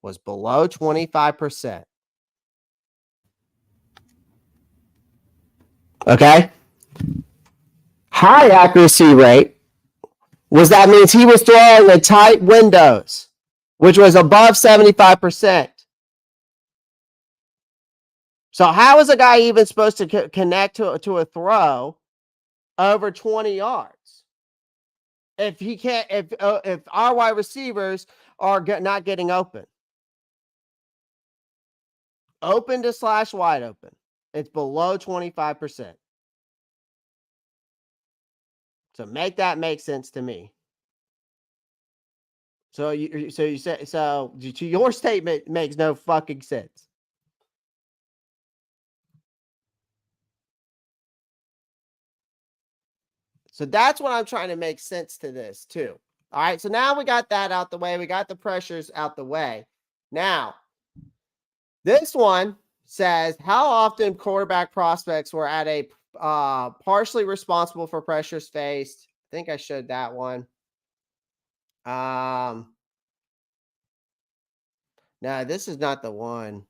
was below 25%. Okay? High accuracy rate that means he was throwing in tight windows, which was above 75%. So how is a guy even supposed to connect to a throw over 20 yards if he can't? If our wide receivers are not getting open to / wide open, it's below 25%. So make sense to me. So you say to your statement makes no fucking sense. So that's what I'm trying to make sense to this too. All right. So now we got that out the way. We got the pressures out the way. Now, this one says how often quarterback prospects were at a partially responsible for pressures faced. I think I showed that one. No, this is not the one.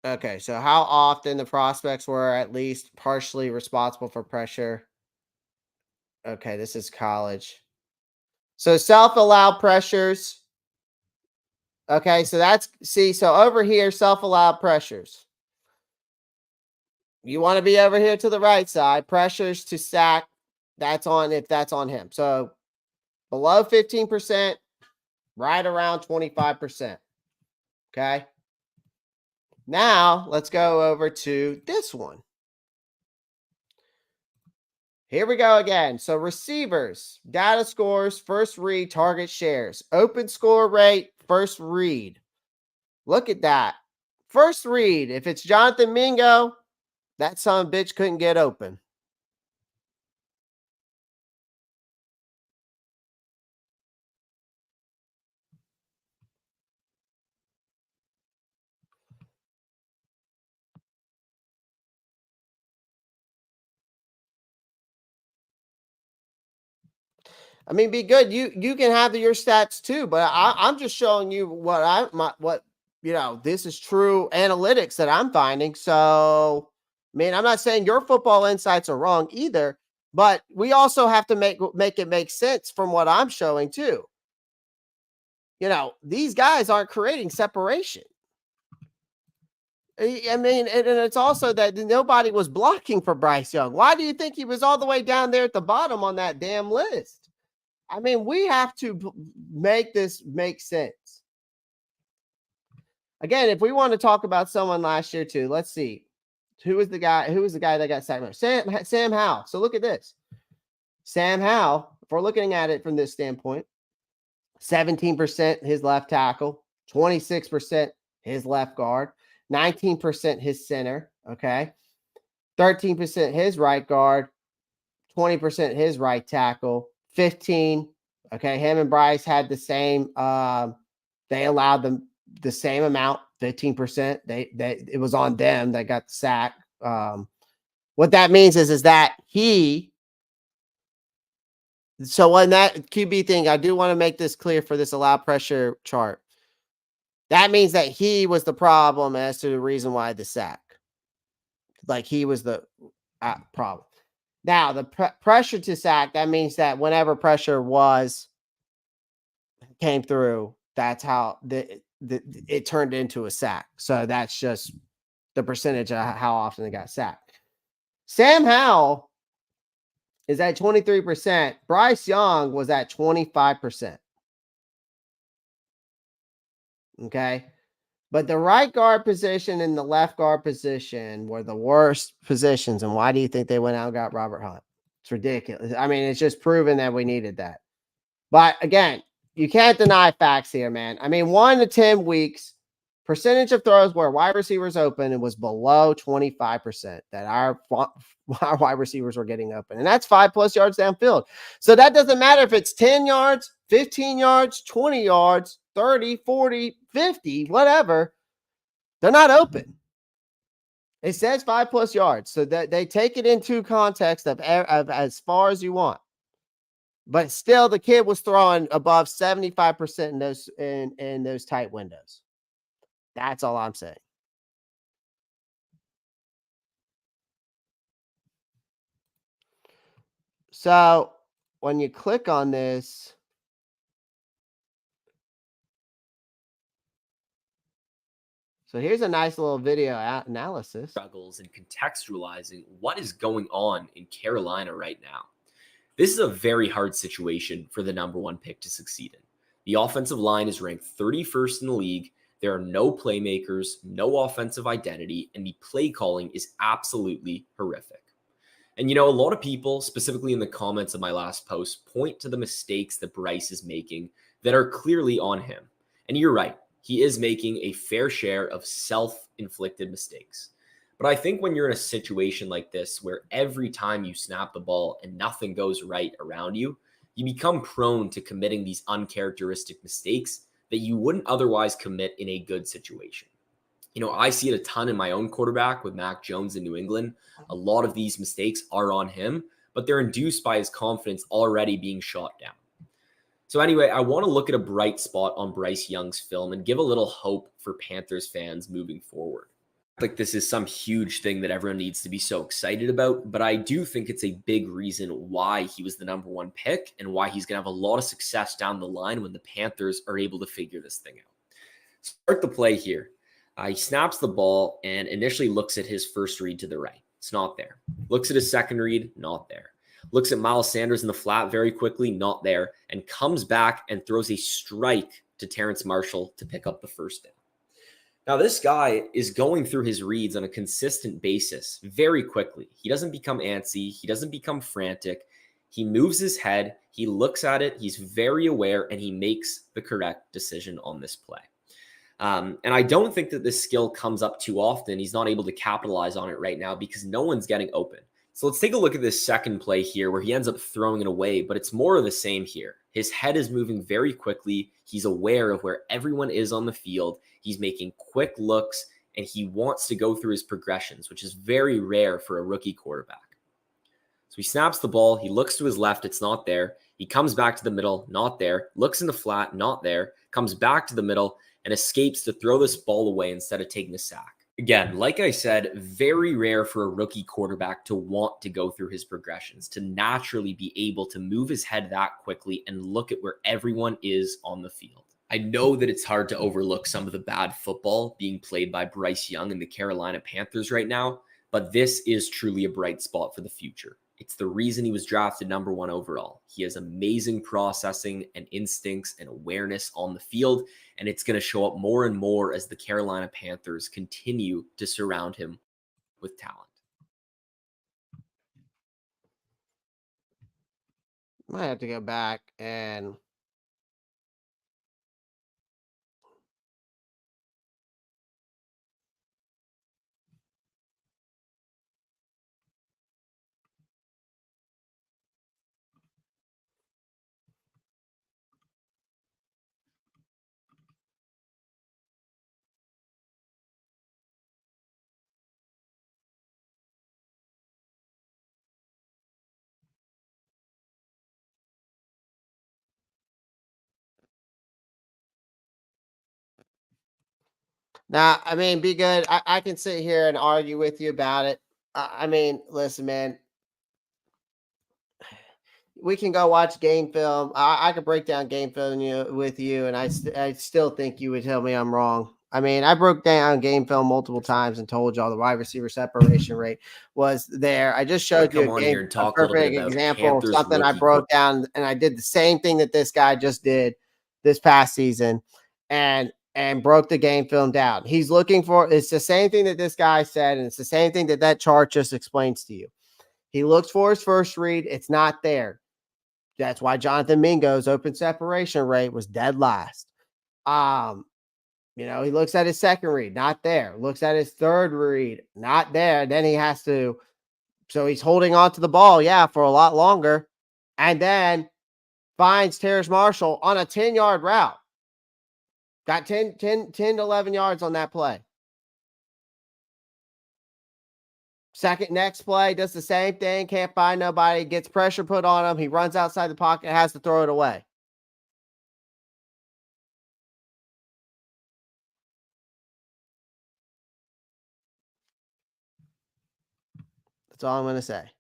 Okay, so how often the prospects were at least partially responsible for pressure. Okay, this is college. So self-allowed pressures. Okay, so so over here, self-allowed pressures. You want to be over here to the right side. Pressures to sack, that's on him. So below 15%, right around 25%. Okay. Now let's go over to this one. Here we go again. So receivers, data scores, first read, target shares, open score rate, first read. Look at that. First read. If it's Jonathan Mingo, that son of a bitch couldn't get open. I mean, be good. You can have your stats too, but I'm just showing you this is true analytics that I'm finding. So, I mean, I'm not saying your football insights are wrong either, but we also have to make it make sense from what I'm showing too. These guys aren't creating separation. I mean, and it's also that nobody was blocking for Bryce Young. Why do you think he was all the way down there at the bottom on that damn list? I mean, we have to make this make sense. Again, if we want to talk about someone last year too, let's see. Who was the guy that got sacked? Sam Howell. So look at this. Sam Howell, if we're looking at it from this standpoint, 17% his left tackle, 26% his left guard, 19% his center, okay? 13% his right guard, 20% his right tackle, 15. Okay, him and Bryce had the same. They allowed them the same amount, 15%. It was on them that got the sack. What that means is that he So on that QB thing, I do want to make this clear for this allowed pressure chart. That means that he was the problem as to the reason why the sack. Like he was the problem. Now the pressure to sack, that means that whenever pressure came through, that's how it turned into a sack. So that's just the percentage of how often they got sacked. Sam Howell is at 23%. Bryce Young was at 25%. Okay. But the right guard position and the left guard position were the worst positions. And why do you think they went out and got Robert Hunt? It's ridiculous. I mean, it's just proven that we needed that. But again, you can't deny facts here, man. I mean, 1 to 10 weeks, percentage of throws where wide receivers open, it was below 25% that our wide receivers were getting open. And that's 5+ yards downfield. So that doesn't matter if it's 10 yards, 15 yards, 20 yards, 30, 40, 50, whatever. They're not open. It says 5+ yards. So that they take it into context of as far as you want. But still, the kid was throwing above 75% in those tight windows. That's all I'm saying. So when you click on this, so here's a nice little video analysis. Struggles in contextualizing what is going on in Carolina right now. This is a very hard situation for the #1 pick to succeed in. The offensive line is ranked 31st in the league. There are no playmakers, no offensive identity, and the play calling is absolutely horrific. And a lot of people, specifically in the comments of my last post, point to the mistakes that Bryce is making that are clearly on him. And you're right, he is making a fair share of self-inflicted mistakes. But I think when you're in a situation like this, where every time you snap the ball and nothing goes right around you, you become prone to committing these uncharacteristic mistakes that you wouldn't otherwise commit in a good situation. I see it a ton in my own quarterback with Mac Jones in New England. A lot of these mistakes are on him, but they're induced by his confidence already being shot down. So anyway, I want to look at a bright spot on Bryce Young's film and give a little hope for Panthers fans moving forward. Like this is some huge thing that everyone needs to be so excited about, but I do think it's a big reason why he was the #1 pick and why he's going to have a lot of success down the line when the Panthers are able to figure this thing out. Start the play here. He snaps the ball and initially looks at his first read to the right. It's not there. Looks at his second read, not there. Looks at Miles Sanders in the flat very quickly, not there, and comes back and throws a strike to Terrence Marshall to pick up the first down. Now, this guy is going through his reads on a consistent basis very quickly. He doesn't become antsy. He doesn't become frantic. He moves his head. He looks at it. He's very aware, and he makes the correct decision on this play. And I don't think that this skill comes up too often. He's not able to capitalize on it right now because no one's getting open. So let's take a look at this second play here where he ends up throwing it away, but it's more of the same here. His head is moving very quickly. He's aware of where everyone is on the field. He's making quick looks, and he wants to go through his progressions, which is very rare for a rookie quarterback. So he snaps the ball. He looks to his left. It's not there. He comes back to the middle. Not there. Looks in the flat. Not there. Comes back to the middle and escapes to throw this ball away instead of taking a sack. Again, like I said, very rare for a rookie quarterback to want to go through his progressions, to naturally be able to move his head that quickly and look at where everyone is on the field. I know that it's hard to overlook some of the bad football being played by Bryce Young and the Carolina Panthers right now, but this is truly a bright spot for the future. It's the reason he was drafted #1 overall. He has amazing processing and instincts and awareness on the field, and it's going to show up more and more as the Carolina Panthers continue to surround him with talent. Might have to go back and Now, I mean, be good. I can sit here and argue with you about it. I mean, listen, man. We can go watch game film. I could break down game film with you, and I still think you would tell me I'm wrong. I mean, I broke down game film multiple times and told y'all the wide receiver separation rate was there. I just showed you Come on here and a talk a little bit perfect about example of Panthers something I rookie broke down, and I did the same thing that this guy just did this past season, and broke the game film down. He's looking for it's the same thing that this guy said, and it's the same thing that chart just explains to you. He looks for his first read, it's not there. That's why Jonathan Mingo's open separation rate was dead last. He looks at his second read, not there. Looks at his third read, not there. Then he has to, so he's holding on to the ball, for a lot longer. And then finds Terrace Marshall on a 10-yard route. Got 10 to 11 yards on that play. Next play, does the same thing, can't find nobody, gets pressure put on him. He runs outside the pocket, has to throw it away. That's all I'm going to say.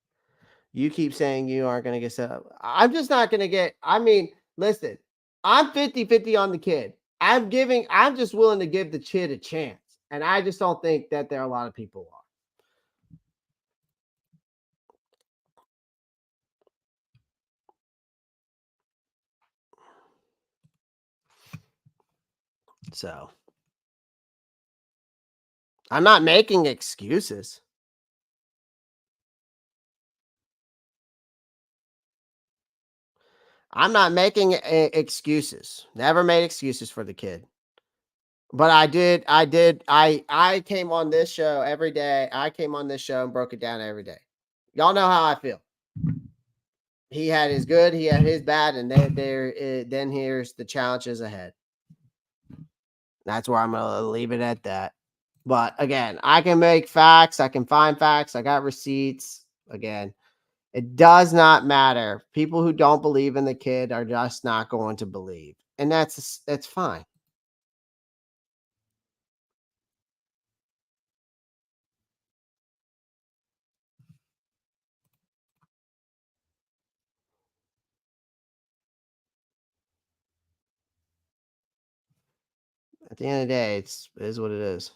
You keep saying you aren't going to get set up. I'm just not going to get, listen, I'm 50-50 on the kid. I'm just willing to give the kid a chance. And I just don't think that there are a lot of people are. So I'm not making excuses. I'm not making excuses. Never made excuses for the kid. But I came on this show every day. I came on this show and broke it down every day. Y'all know how I feel. He had his good, he had his bad, and then here's the challenges ahead. That's where I'm going to leave it at that. But again, I can make facts. I can find facts. I got receipts. Again, it does not matter. People who don't believe in the kid are just not going to believe. And that's fine. At the end of the day, it is what it is.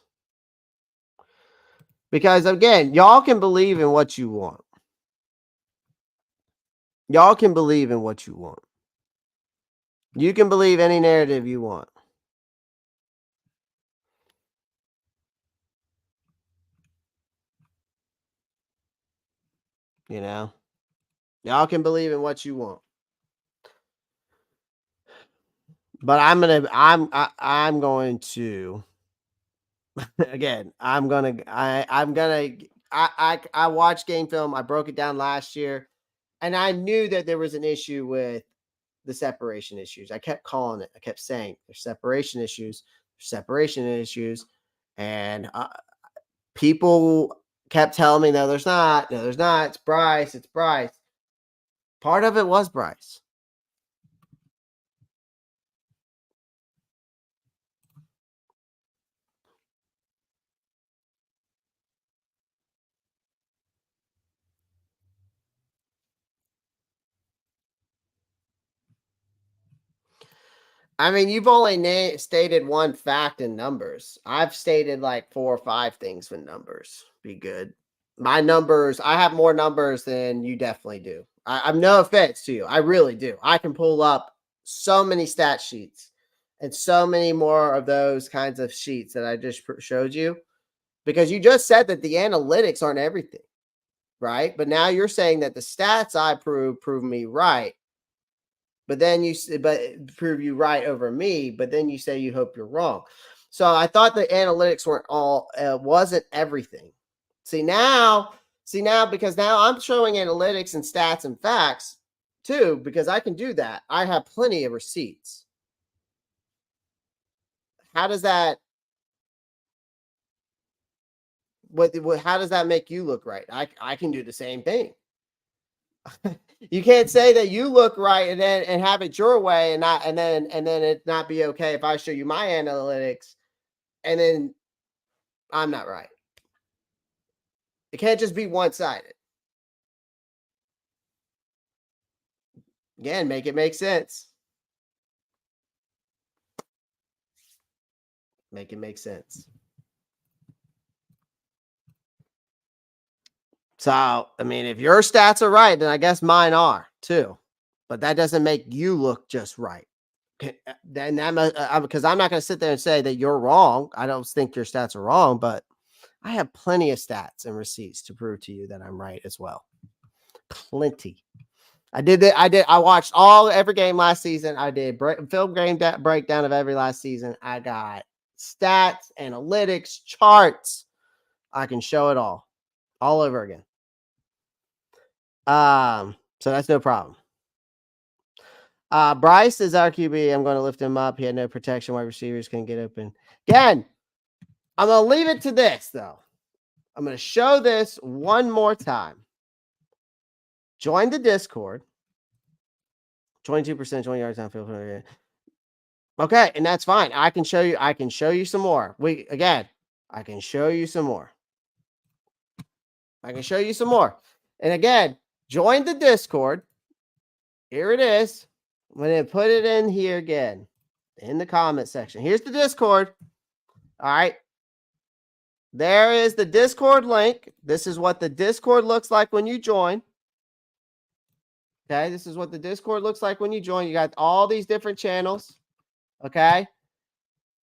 Because again, y'all can believe in what you want. Y'all can believe in what you want. You can believe any narrative you want. Y'all can believe in what you want. But I'm going to again, I watched game film. I broke it down last year, and I knew that there was an issue with the separation issues. I kept calling it. I kept saying there's separation issues. And people kept telling me, no, there's not. No, there's not. It's Bryce. Part of it was Bryce. You've only stated one fact in numbers. I've stated like 4 or 5 things with numbers. Be good. My numbers, I have more numbers than you definitely do. I'm no offense to you. I really do. I can pull up so many stat sheets and so many more of those kinds of sheets that I just showed you, because you just said that the analytics aren't everything, right? But now you're saying that the stats I prove me right. But then prove you right over me. But then you say you hope you're wrong. So I thought the analytics weren't wasn't everything. See now, because now I'm showing analytics and stats and facts too, because I can do that. I have plenty of receipts. How does that? How does that make you look right? I can do the same thing. You can't say that you look right and have it your way and then it not be okay if I show you my analytics and then I'm not right. It can't just be one-sided. Again, make it make sense. Make it make sense. So, I mean, if your stats are right, then I guess mine are too. But that doesn't make you look just right. Then that because I'm not going to sit there and say that you're wrong. I don't think your stats are wrong, but I have plenty of stats and receipts to prove to you that I'm right as well. Plenty. I did that. I watched every game last season. I did film game breakdown of every last season. I got stats, analytics, charts. I can show it all over again. So that's no problem. Bryce is our QB. I'm going to lift him up. He had no protection. Wide receivers couldn't get open. Again, I'm going to leave it to this, though. I'm going to show this one more time. Join the Discord. 22%, 20 yards downfield. Okay, and that's fine. I can show you some more. I can show you some more. And again, join the Discord. Here it is. I'm going to put it in here again in the comment section. Here's the Discord. All right. There is the Discord link. This is what the Discord looks like when you join. Okay, this is what the Discord looks like when you join. You got all these different channels. Okay.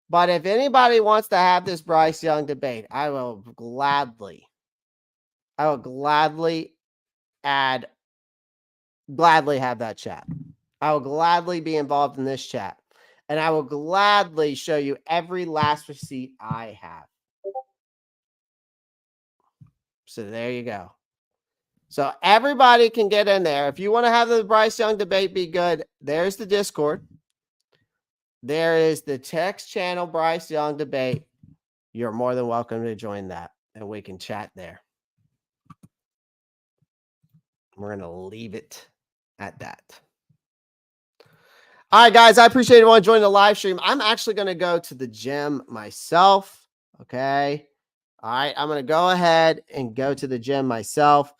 But if anybody wants to have this Bryce Young debate, I will gladly have that chat. I will gladly be involved in this chat. And I will gladly show you every last receipt I have. So there you go. So everybody can get in there. If you want to have the Bryce Young debate be good, there's the Discord. There is the text channel Bryce Young debate. You're more than welcome to join that, and we can chat there. We're going to leave it at that. All right, guys, I appreciate everyone joining the live stream. I'm actually going to go to the gym myself. Okay. All right. I'm going to go ahead and go to the gym myself.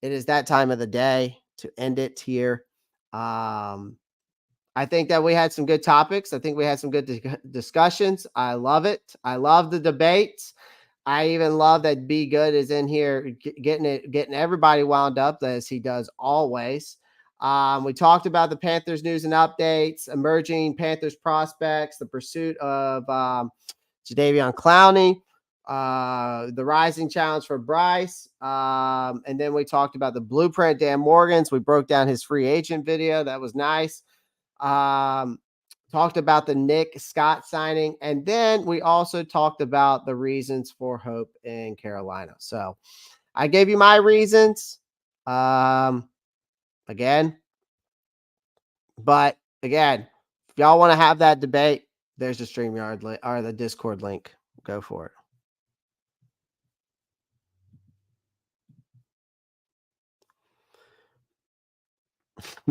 It is that time of the day to end it here. I think that we had some good topics. I think we had some good discussions. I love it. I love the debates. I even love that Be Good is in here getting everybody wound up as he does always. We talked about the Panthers news and updates, emerging Panthers prospects, the pursuit of Jadeveon Clowney, the rising challenge for Bryce. And then we talked about the blueprint, Dan Morgan's. We broke down his free agent video. That was nice. Talked about the Nick Scott signing. And then we also talked about the reasons for hope in Carolina. So I gave you my reasons. Again, if y'all want to have that debate, there's the StreamYard link or the Discord link. Go for it.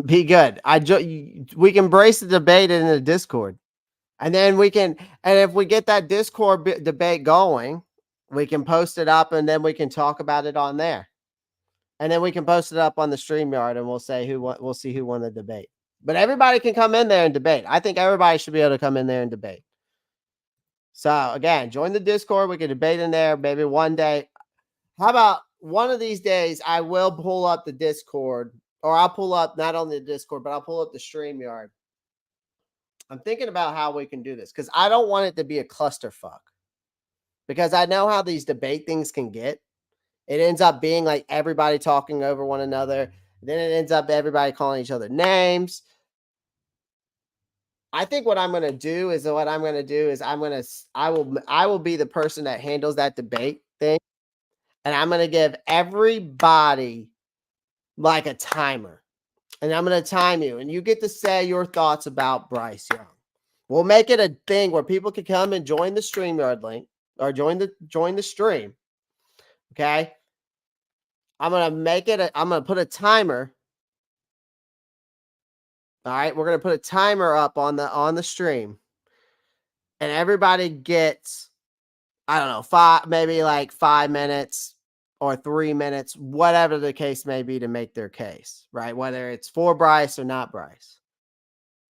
Be good. We can brace the debate in the Discord, and then and if we get that Discord debate going, we can post it up, and then we can talk about it on there. And then we can post it up on the StreamYard, and we'll say we'll see who won the debate. But everybody can come in there and debate. I think everybody should be able to come in there and debate. So again, join the Discord. We can debate in there. Maybe one day. How about one of these days I will pull up the Discord, or I'll pull up not only the Discord, but I'll pull up the StreamYard. I'm thinking about how we can do this because I don't want it to be a clusterfuck. Because I know how these debate things can get. It ends up being like everybody talking over one another. Then it ends up everybody calling each other names. I think what I'm going to do is I will be the person that handles that debate thing. And I'm going to give everybody like a timer. And I'm going to time you. And you get to say your thoughts about Bryce Young. We'll make it a thing where people can come and join the StreamYard link or join the stream. Okay. I'm going to put a timer. All right. We're going to put a timer up on the stream. And everybody gets I don't know, maybe like 5 minutes or 3 minutes, whatever the case may be, to make their case, right? Whether it's for Bryce or not Bryce.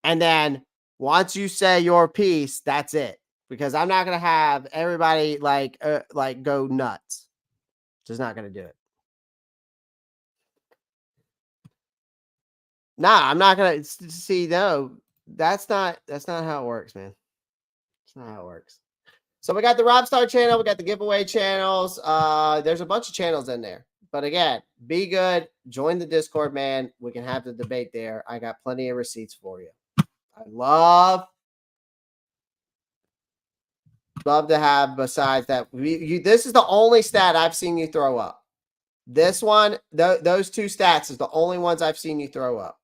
And then once you say your piece, that's it. Because I'm not going to have everybody like go nuts. Just not going to do it. Nah, I'm not going to see. No, that's not how it works, man. It's not how it works. So we got the Ropp Star channel. We got the giveaway channels. There's a bunch of channels in there. But again, be good. Join the Discord, man. We can have the debate there. I got plenty of receipts for you. I love to have, besides that, this is the only stat I've seen you throw up. This one, those two stats is the only ones I've seen you throw up.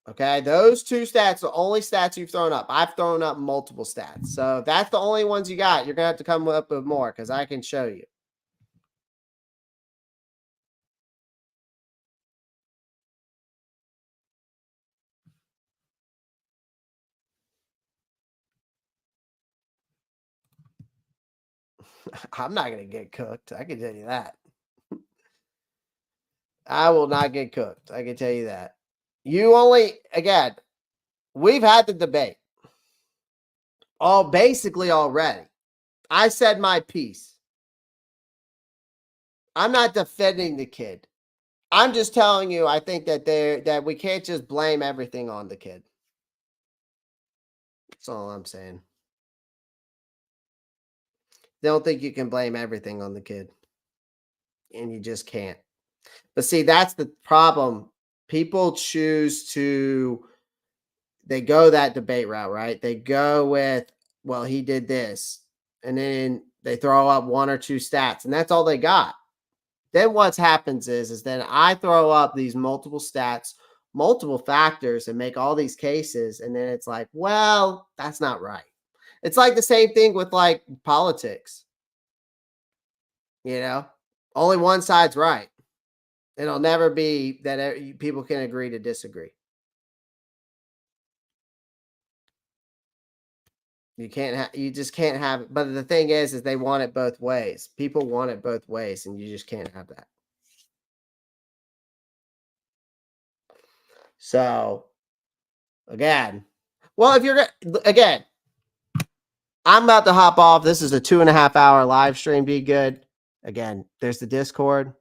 Okay, those two stats are the only stats you've thrown up. I've thrown up multiple stats. So if that's the only ones you got, you're going to have to come up with more because I can show you. I'm not going to get cooked. I can tell you that. I will not get cooked. I can tell you that. Again, we've had the debate. Basically already. I said my piece. I'm not defending the kid. I'm just telling you, I think that we can't just blame everything on the kid. That's all I'm saying. Don't think you can blame everything on the kid. And you just can't. But see, that's the problem. People choose they go that debate route, right? They go with, well, he did this. And then they throw up one or two stats, and that's all they got. Then what happens is then I throw up these multiple stats, multiple factors, and make all these cases. And then it's like, well, that's not right. It's like the same thing with like politics. Only one side's right. It'll never be that people can agree to disagree. You just can't have it. But the thing is they want it both ways. People want it both ways, and you just can't have that. So, again, I'm about to hop off. This is a 2.5-hour live stream. Be good. Again, there's the Discord.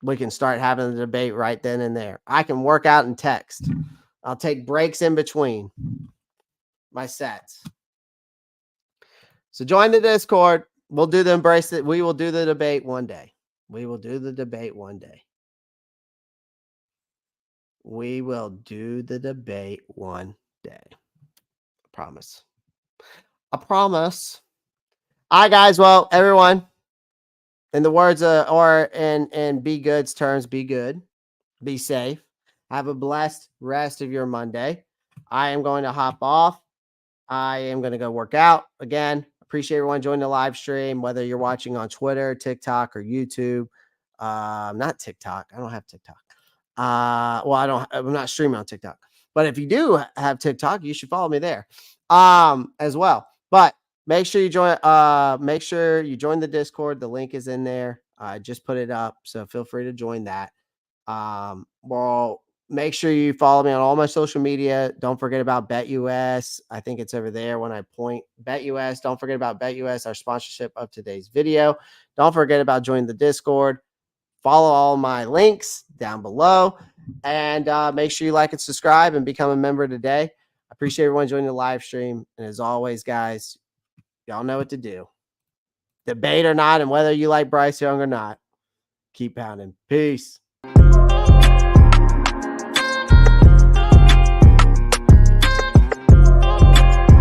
We can start having the debate right then and there. I can work out and text. I'll take breaks in between my sets. So join the Discord. We'll do the embrace it. We will do the debate one day. We will do the debate one day. We will do the debate one day. I promise. I promise. All right, guys. Well, everyone, in the words in Be Good's terms, be good. Be safe. Have a blessed rest of your Monday. I am going to hop off. I am going to go work out. Again, appreciate everyone joining the live stream, whether you're watching on Twitter, TikTok, or YouTube. Not TikTok. I don't have TikTok. I'm not streaming on TikTok. But if you do have TikTok, you should follow me there as well. But make sure you join the Discord. The link is in there. I just put it up, so feel free to join that. Well, make sure you follow me on all my social media. Don't forget about BetUS. I think it's over there when I point. BetUS. Don't forget about BetUS, our sponsorship of today's video. Don't forget about joining the Discord. Follow all my links down below. And make sure you like and subscribe and become a member today. I appreciate everyone joining the live stream. And as always, guys, y'all know what to do. Debate or not, and whether you like Bryce Young or not, keep pounding. Peace.